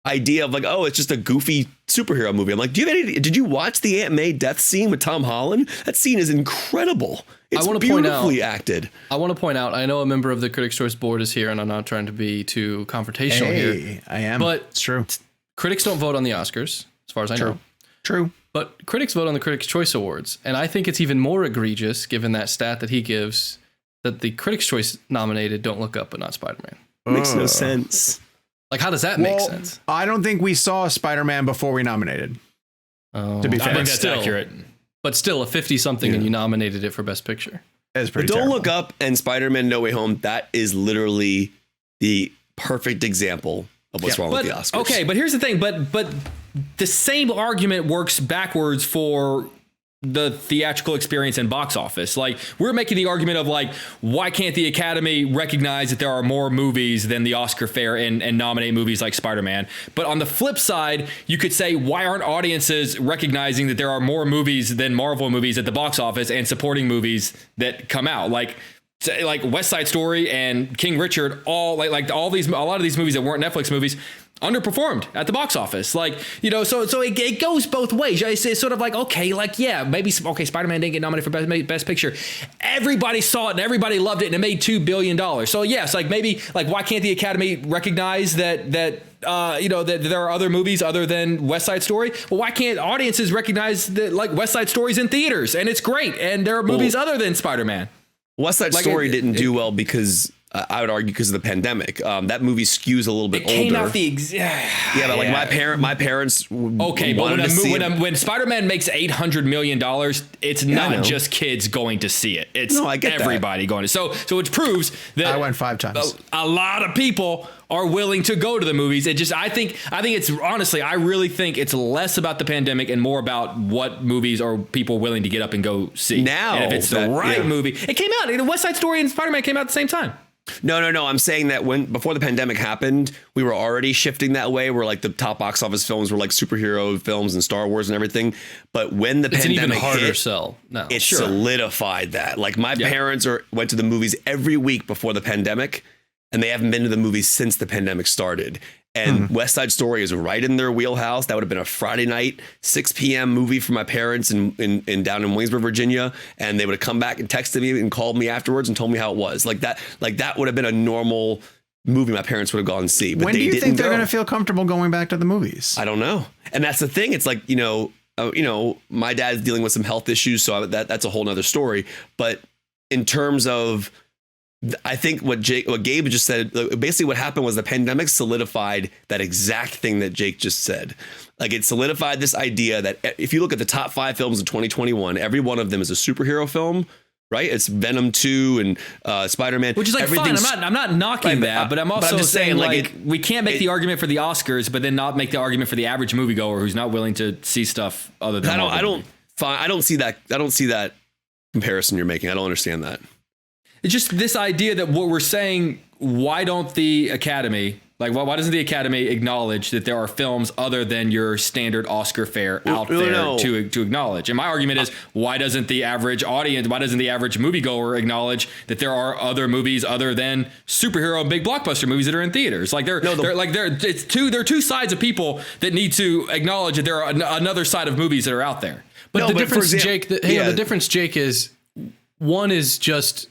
idea of like, oh, it's just a goofy superhero movie. I'm like, did you watch the Aunt May death scene with Tom Holland? That scene is incredible. It's beautifully acted. I want to point out, I know a member of the Critics' Choice Board is here, and I'm not trying to be too confrontational here. I am. But it's true. Critics don't vote on the Oscars, as far as I know. True. But critics vote on the Critics' Choice Awards. And I think it's even more egregious, given that stat that he gives, that the Critics' Choice nominated Don't Look Up, but not Spider-Man. Makes no sense. Like, how does that make sense? I don't think we saw Spider-Man before we nominated. To be fair. I think that's accurate. But still, a 50-something, and you nominated it for Best Picture. That's pretty Don't terrible. Look Up and Spider-Man No Way Home, that is literally the perfect example of what's wrong with the Oscars. Okay, but here's the thing. But the same argument works backwards for the theatrical experience and box office. Like, we're making the argument of like, why can't the Academy recognize that there are more movies than the Oscar fair and nominate movies like Spider-Man? But on the flip side, you could say, why aren't audiences recognizing that there are more movies than Marvel movies at the box office and supporting movies that come out? Like West Side Story and King Richard, a lot of these movies that weren't Netflix movies underperformed at the box office. So it goes both ways. It's sort of like, okay, Spider-Man didn't get nominated for Best Picture. Everybody saw it and everybody loved it and it made $2 billion. So yes, why can't the Academy recognize that there are other movies other than West Side Story? Well, why can't audiences recognize that West Side Story's in theaters and it's great and there are movies other than Spider-Man? West Side Story didn't do well because I would argue because of the pandemic. That movie skews a little bit older. It came out my parents. Okay, but when Spider-Man makes $800 million, it's not just kids going to see it. It's everybody going to. So it proves that I went 5 times. A lot of people are willing to go to the movies. I think it's honestly, I really think it's less about the pandemic and more about what movies are people willing to get up and go see. Now, and if it's the right movie, it came out. West Side Story and Spider-Man came out at the same time. No. I'm saying that before the pandemic happened, we were already shifting that way where the top box office films were superhero films and Star Wars and everything. But when the pandemic an even harder hit, sell now. It solidified that. My parents went to the movies every week before the pandemic, and they haven't been to the movies since the pandemic started. And West Side Story is right in their wheelhouse. That would have been a Friday night, 6 p.m. movie for my parents in down in Williamsburg, Virginia. And they would have come back and texted me and called me afterwards and told me how it was. That would have been a normal movie my parents would have gone and see. But when do you think they're going to feel comfortable going back to the movies? I don't know. And that's the thing. It's my dad's dealing with some health issues, so that's a whole nother story. But in terms of, I think what Gabe just said, basically what happened was the pandemic solidified that exact thing that Jake just said. It solidified this idea that if you look at the top 5 films in 2021, every one of them is a superhero film, right? It's Venom 2 and Spider-Man. Which is fine. I'm not knocking that, but I'm also just saying we can't make the argument for the Oscars, but then not make the argument for the average moviegoer who's not willing to see stuff other than I don't see that comparison you're making. I don't understand that. It's just this idea that what we're saying, why don't the Academy, why doesn't the Academy acknowledge that there are films other than your standard Oscar fare out there to acknowledge? And my argument is, why doesn't the average audience, why doesn't the average moviegoer acknowledge that there are other movies other than superhero big blockbuster movies that are in theaters? There are two sides of people that need to acknowledge that there are another side of movies that are out there. But the difference, Jake, is one is just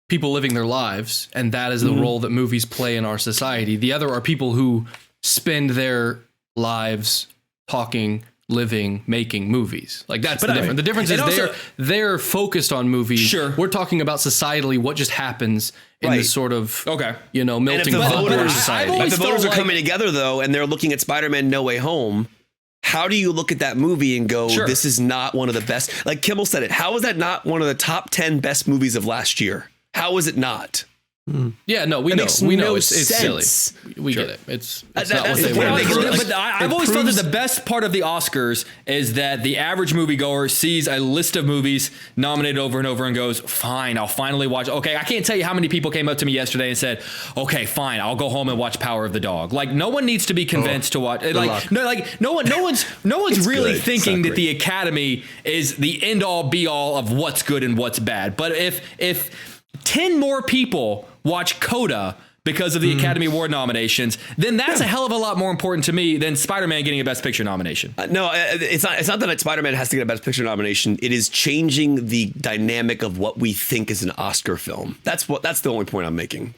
people living their lives, and that is the role that movies play in our society. The other are people who spend their lives talking, living, making movies. That's the difference. The difference is they're focused on movies. Sure. We're talking about societally, what just happens in this sort of melting pot of society. If the voters are coming together though, and they're looking at Spider-Man No Way Home, how do you look at that movie and go, this is not one of the best? Like Kimmel said it. How is that not one of the top 10 best movies of last year? How is it not? Yeah, no, we know it's silly. We get it. It's not what they want. But I've always felt that the best part of the Oscars is that the average moviegoer sees a list of movies nominated over and over and goes, fine, I'll finally watch. Okay, I can't tell you how many people came up to me yesterday and said, okay, fine, I'll go home and watch Power of the Dog. Like, no one needs to be convinced to watch. No one's really thinking that the Academy is the end all be all of what's good and what's bad. But if 10 more people watch Coda because of the Academy Award nominations, then that's a hell of a lot more important to me than Spider-Man getting a Best Picture nomination. No, it's not that Spider-Man has to get a Best Picture nomination. It is changing the dynamic of what we think is an Oscar film. That's the only point I'm making.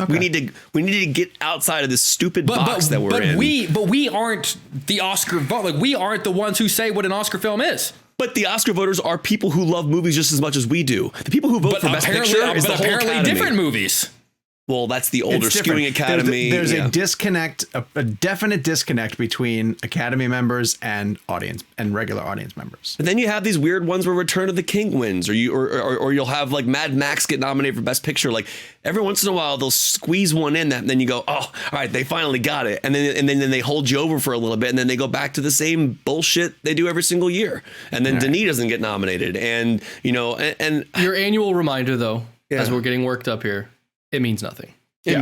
We need to get outside of this stupid box that we're in. But we aren't the Oscar vote. Like, we aren't the ones who say what an Oscar film is. But the Oscar voters are people who love movies just as much as we do. The people who vote for Best Picture is the whole Academy. Different movies. Well, that's the older skewing Academy. There's a disconnect, a definite disconnect between Academy members and audience and regular audience members. But then you have these weird ones where Return of the King wins, or you'll have like Mad Max get nominated for Best Picture. Like every once in a while, they'll squeeze one in that, and then you go, oh, all right, they finally got it, and then they hold you over for a little bit, and then they go back to the same bullshit they do every single year, and then Denis doesn't get nominated, and and your annual reminder though, as we're getting worked up here. It means nothing. The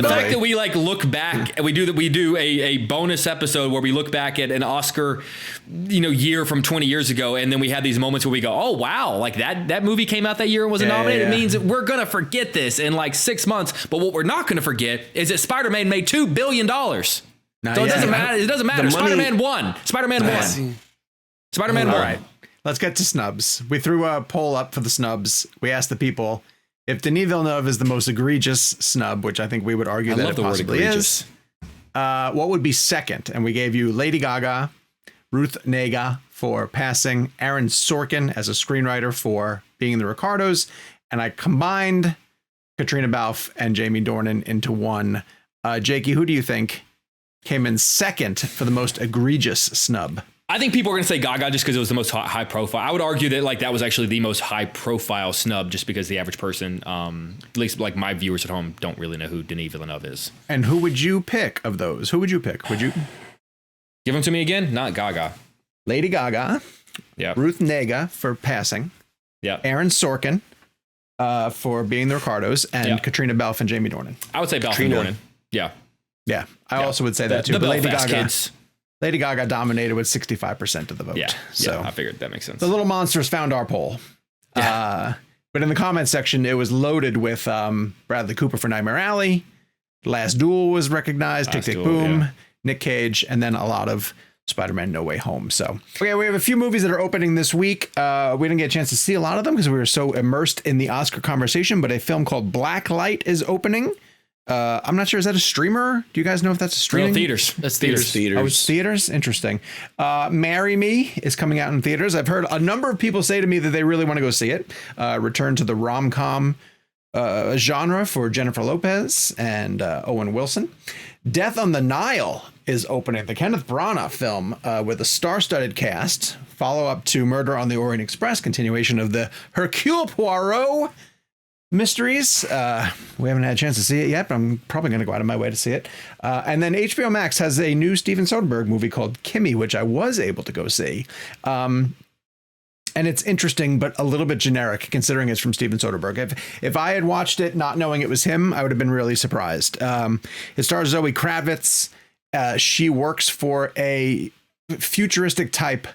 fact that we like look back and we do a bonus episode where we look back at an Oscar, year from 20 years ago, and then we have these moments where we go, oh wow, like that movie came out that year and wasn't nominated. It means that we're gonna forget this in like 6 months. But what we're not gonna forget is that Spider-Man made $2 billion. So it doesn't matter. It doesn't matter. Spider-Man won. Spider-Man won. Spider-Man won. All right, let's get to snubs. We threw a poll up for the snubs. We asked the people if Denis Villeneuve is the most egregious snub, which I think we would argue that it possibly is, what would be second? And we gave you Lady Gaga, Ruth Negga for Passing, Aaron Sorkin as a screenwriter for Being in the Ricardos, and I combined Katrina Balfe and Jamie Dornan into one. Jakey, who do you think came in second for the most egregious snub? I think people are going to say Gaga just because it was the most high profile. I would argue that that was actually the most high profile snub just because the average person, at least like my viewers at home, don't really know who Denis Villeneuve is. And who would you pick of those? Who would you pick? Would you give them to me again? Not Gaga. Lady Gaga. Yeah. Ruth Negga for Passing. Yeah. Aaron Sorkin for Being the Ricardos, and Katrina Balfe and Jamie Dornan. I would say Balfe and Dornan. Yeah. Yeah. I also would say that too. The Belfast kids. Lady Gaga dominated with 65% of the vote. Yeah, so I figured that makes sense. The little monsters found our poll. Yeah. But in the comments section, it was loaded with Bradley Cooper for Nightmare Alley. Last Duel was recognized. Tick, Tick, Boom. Yeah. Nick Cage. And then a lot of Spider-Man No Way Home. So, okay, we have a few movies that are opening this week. We didn't get a chance to see a lot of them because we were so immersed in the Oscar conversation. But a film called Blacklight is opening. I'm not sure. Is that a streamer? Do you guys know if that's a streaming? No, theaters. That's theaters. Oh, it's theaters? Interesting. Marry Me is coming out in theaters. I've heard a number of people say to me that they really want to go see it. Return to the rom-com genre for Jennifer Lopez and Owen Wilson. Death on the Nile is opening. The Kenneth Branagh film with a star-studded cast. Follow-up to Murder on the Orient Express. Continuation of the Hercule Poirot mysteries. We haven't had a chance to see it yet, but I'm probably going to go out of my way to see it. And then HBO Max has a new Steven Soderbergh movie called Kimmy, which I was able to go see. And it's interesting, but a little bit generic considering it's from Steven Soderbergh. If I had watched it not knowing it was him, I would have been really surprised. It stars Zoe Kravitz. She works for a futuristic type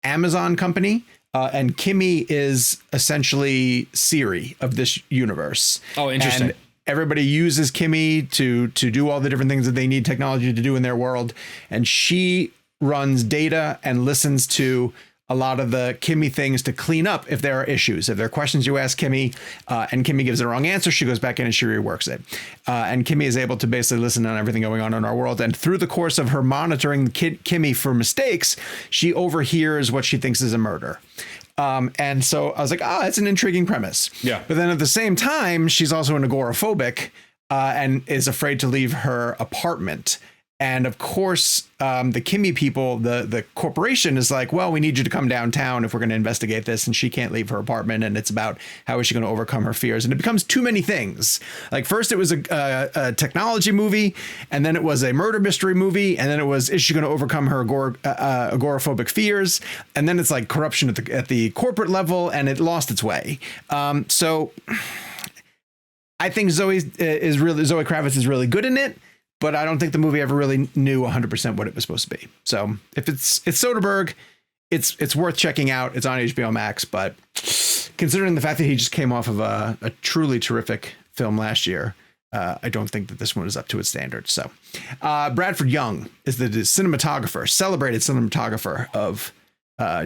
Amazon company. And Kimmy is essentially Siri of this universe. Oh, interesting. And everybody uses Kimmy to do all the different things that they need technology to do in their world. And she runs data and listens to a lot of the Kimmy things to clean up if there are issues. If there are questions you ask Kimmy and Kimmy gives the wrong answer, she goes back in and she reworks it. And Kimmy is able to basically listen on everything going on in our world. And through the course of her monitoring Kimmy for mistakes, she overhears what she thinks is a murder. And so I was like, that's an intriguing premise. Yeah. But then at the same time, she's also an agoraphobic and is afraid to leave her apartment. And of course, the Kimmy people, the corporation is like, well, we need you to come downtown if we're going to investigate this. And she can't leave her apartment. And it's about how is she going to overcome her fears? And it becomes too many things. Like first it was a technology movie, and then it was a murder mystery movie. And then it was, is she going to overcome her agoraphobic fears? And then it's like corruption at the corporate level, and it lost its way. So I think Zoe Kravitz is really good in it. But I don't think the movie ever really knew 100% what it was supposed to be. So if it's Soderbergh, it's worth checking out. It's on HBO Max. But considering the fact that he just came off of a truly terrific film last year, I don't think that this one is up to its standards. So Bradford Young is the cinematographer, celebrated cinematographer of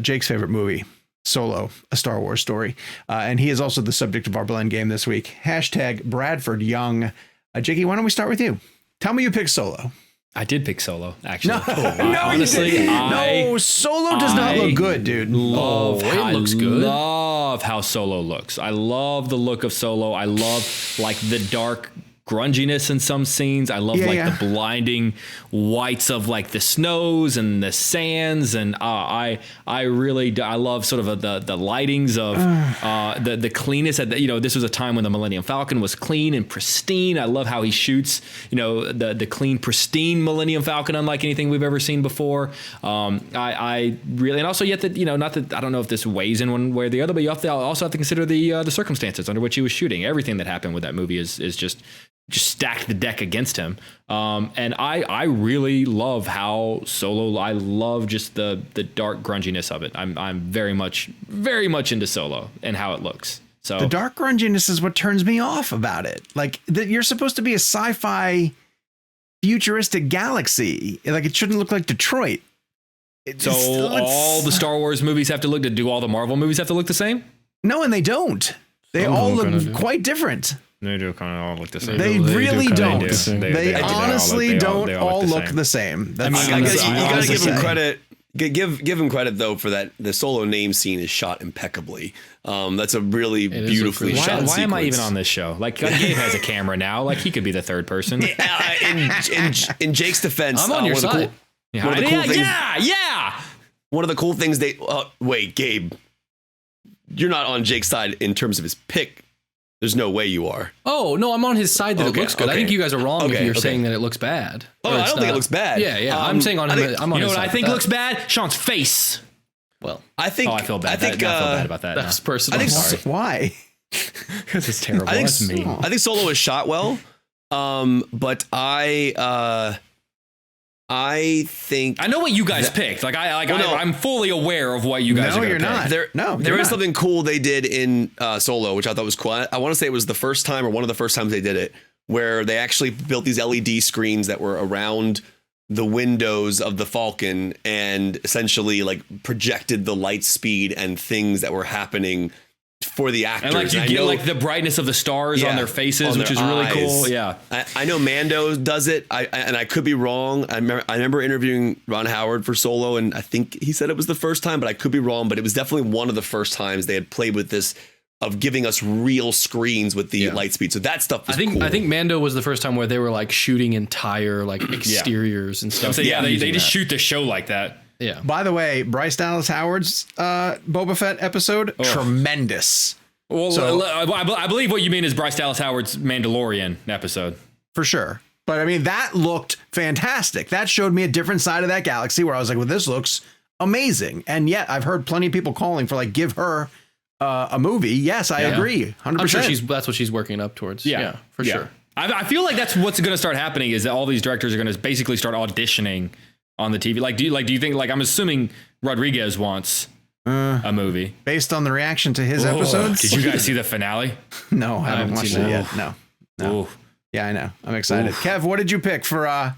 Jake's favorite movie, Solo, A Star Wars Story. And he is also the subject of our blend game this week. # Bradford Young. Jakey, why don't we start with you? Tell me you picked Solo. I did pick Solo, actually. Honestly, Solo does not look good, dude. It looks good. I love how Solo looks. I love the look of Solo. I love like the dark grunginess in some scenes. I love the blinding whites of like the snows and the sands, and I love sort of the lightings of the cleanness. This was a time when the Millennium Falcon was clean and pristine. I love how he shoots the clean, pristine Millennium Falcon, unlike anything we've ever seen before. I really, and also yet that not that I don't know if this weighs in one way or the other, but you also have to consider the circumstances under which he was shooting. Everything that happened with that movie is just stacked the deck against him. And I really love how Solo, I love just the dark grunginess of it. I'm very much into Solo and how it looks. So the dark grunginess is what turns me off about it. Like you're supposed to be a sci-fi futuristic galaxy. Like it shouldn't look like Detroit. All the Star Wars movies have to look, do all the Marvel movies have to look the same? No, and they don't. They all look quite different. They do kind of all look the same. They really don't. They honestly don't all look the same. I mean, you gotta give him credit. Give him credit though for that. The Solo name scene is shot impeccably. That's a really beautifully shot sequence. Why am I even on this show? Like Gabe has a camera now. Like he could be the third person. In Jake's defense, I'm on your side. One of the cool things they wait, Gabe, you're not on Jake's side in terms of his pick. There's no way you are. Oh, no, I'm on his side that it looks good. I think you guys are wrong if you're saying that it looks bad. Oh, I don't think it looks bad. Yeah. I'm saying I'm on his side. You know what I think looks bad? Sean's face. Well, I feel bad. I feel bad about that. That's personal. Why? Because it's terrible. That's me. I think Solo is shot well. But I think I know what you guys picked. I'm fully aware of what you guys are. No, you're not. There is something cool they did in Solo, which I thought was cool. I want to say it was the first time or one of the first times they did it, where they actually built these LED screens that were around the windows of the Falcon and essentially like projected the light speed and things that were happening for the actors. And like you get like the brightness of the stars on their faces, which is really cool. Yeah. I know Mando does it. I could be wrong. I remember interviewing Ron Howard for Solo, and I think he said it was the first time, but I could be wrong. But it was definitely one of the first times they had played with this of giving us real screens with the light speed. So that stuff was cool. I think Mando was the first time where they were like shooting entire like exteriors and stuff. So they just shoot the show like that. Yeah. By the way, Bryce Dallas Howard's Boba Fett episode, tremendous. Well, so, I believe what you mean is Bryce Dallas Howard's Mandalorian episode. For sure. But I mean, that looked fantastic. That showed me a different side of that galaxy where I was like, well, this looks amazing. And yet I've heard plenty of people calling for like, give her a movie. Yes, I agree. 100%. I'm sure that's what she's working up towards. Yeah, for sure. I feel like that's what's going to start happening is that all these directors are going to basically start auditioning on the TV. Do you think I'm assuming Rodriguez wants a movie based on the reaction to his episodes? Did you guys see the finale? No, I haven't watched it yet. No. Ooh. Yeah, I know. I'm excited. Kev, what did you pick for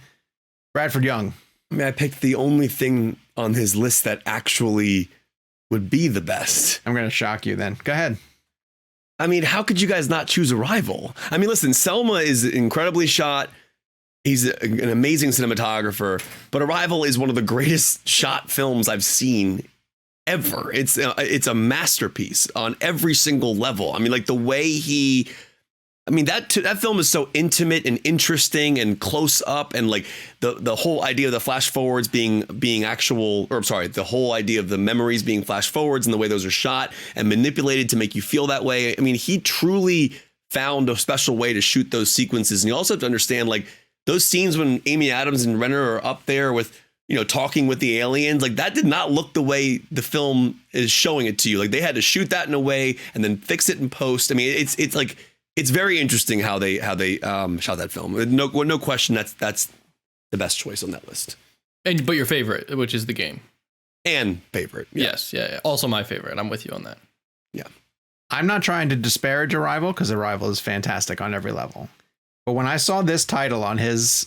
Bradford Young? I mean, I picked the only thing on his list that actually would be the best. I'm going to shock you then. Go ahead. I mean, how could you guys not choose Arrival? I mean, listen, Selma is incredibly shot. He's an amazing cinematographer, but Arrival is one of the greatest shot films I've seen ever. It's a masterpiece on every single level. I mean, like the way he I mean, that film is so intimate and interesting and close up, and like the whole idea of the flash forwards being actual, or I'm sorry, the whole idea of the memories being flash forwards and the way those are shot and manipulated to make you feel that way. I mean, he truly found a special way to shoot those sequences. And you also have to understand, like, those scenes when Amy Adams and Renner are up there with, you know, talking with the aliens, like that did not look the way the film is showing it to you. Like they had to shoot that in a way and then fix it in post. I mean, it's like, it's very interesting how they shot that film. No question. That's the best choice on that list. But your favorite, which is The Game. And favorite. Yeah. Yes. Yeah. Also my favorite. I'm with you on that. Yeah. I'm not trying to disparage Arrival because Arrival is fantastic on every level. But when I saw this title on his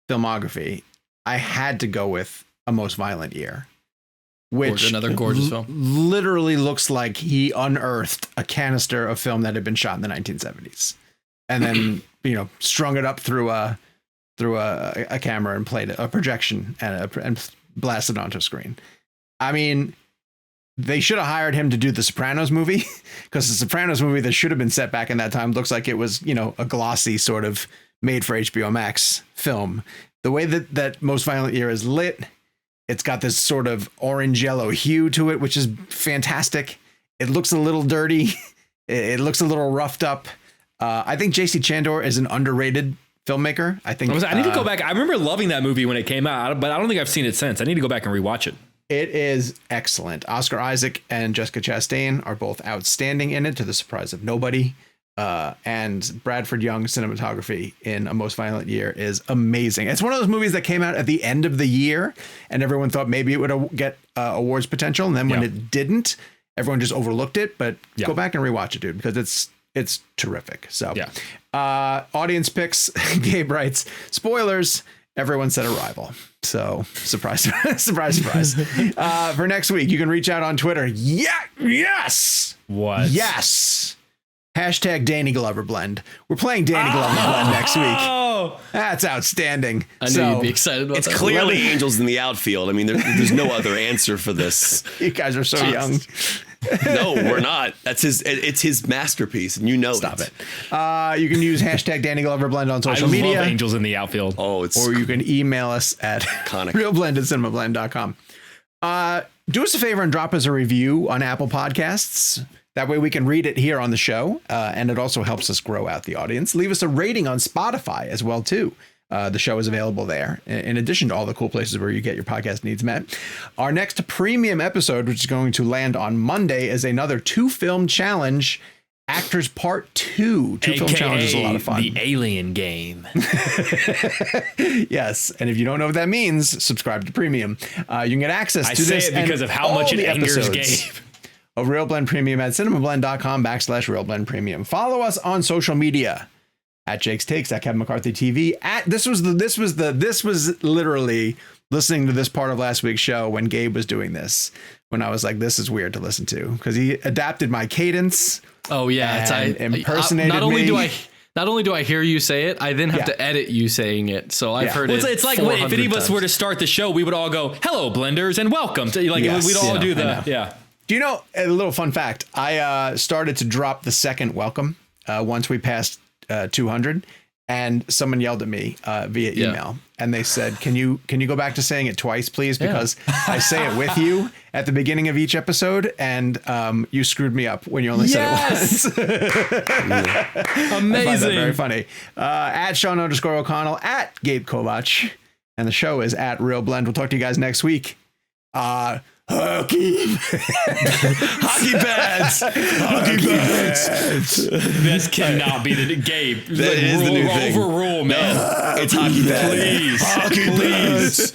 filmography, I had to go with A Most Violent Year, which another gorgeous film. Literally looks like he unearthed a canister of film that had been shot in the 1970s, and then strung it up through a camera and played a projection and blasted onto a screen. I mean, they should have hired him to do the Sopranos movie, because the Sopranos movie that should have been set back in that time looks like it was, a glossy sort of made for HBO Max film. The way that Most Violent Year is lit, it's got this sort of orange yellow hue to it, which is fantastic. It looks a little dirty. It looks a little roughed up. I think J.C. Chandor is an underrated filmmaker. I need to go back. I remember loving that movie when it came out, but I don't think I've seen it since. I need to go back and rewatch it. It is excellent. Oscar Isaac and Jessica Chastain are both outstanding in it, to the surprise of nobody. And Bradford Young cinematography in A Most Violent Year is amazing. It's one of those movies that came out at the end of the year, and everyone thought maybe it would get awards potential. And then when it didn't, everyone just overlooked it. But go back and rewatch it, dude, because it's terrific. So audience picks, Gabe writes, spoilers, everyone said Arrival. So surprise, surprise, surprise. For next week, you can reach out on Twitter. Yes. What? Yes. Hashtag Danny Glover Blend. We're playing Danny Glover Blend next week. That's outstanding. I knew you'd be excited about that. It's clearly Angels in the Outfield. I mean, there's no other answer for this. You guys are so young. No, we're not. It's his masterpiece, and Stop it. You can use hashtag Danny Glover Blend on social media. I love Angels in the Outfield. Oh, or you can email us at ReelBlend@cinemablend.com. Do us a favor and drop us a review on Apple Podcasts. That way we can read it here on the show, and it also helps us grow out the audience. Leave us a rating on Spotify as well, too. The show is available there, in addition to all the cool places where you get your podcast needs met. Our next premium episode, which is going to land on Monday, is another 2-film challenge, Actors Part 2. 2-film challenge is a lot of fun. The Alien Game. Yes, and if you don't know what that means, subscribe to Premium. You can get access to this. I say it because of how much it angers Gabe. Of ReelBlend Premium at cinemablend.com/ReelBlend Premium. Follow us on social media at Jake's Takes, at Kevin McCarthy TV. This was literally listening to this part of last week's show when Gabe was doing this, when I was like, this is weird to listen to, because he adapted my cadence. Oh yeah, and impersonated me. Not only do I hear you say it, I then have to edit you saying it. So I've heard it. It's like if any of us were to start the show, we would all go, "Hello, blenders, and welcome." We'd all do the Do you know a little fun fact? I started to drop the second welcome once we passed 200, and someone yelled at me via email, and they said, "Can you go back to saying it twice, please? Because I say it with you at the beginning of each episode, and you screwed me up when you only said it once." Amazing, I find that very funny. At Sean_O'Connell, at Gabe Kovach, and the show is at ReelBlend. We'll talk to you guys next week. Hockey pads. This cannot be the Gabe. That is the new thing. Overrule, man. No, it's hockey pads. Please. Hockey pads.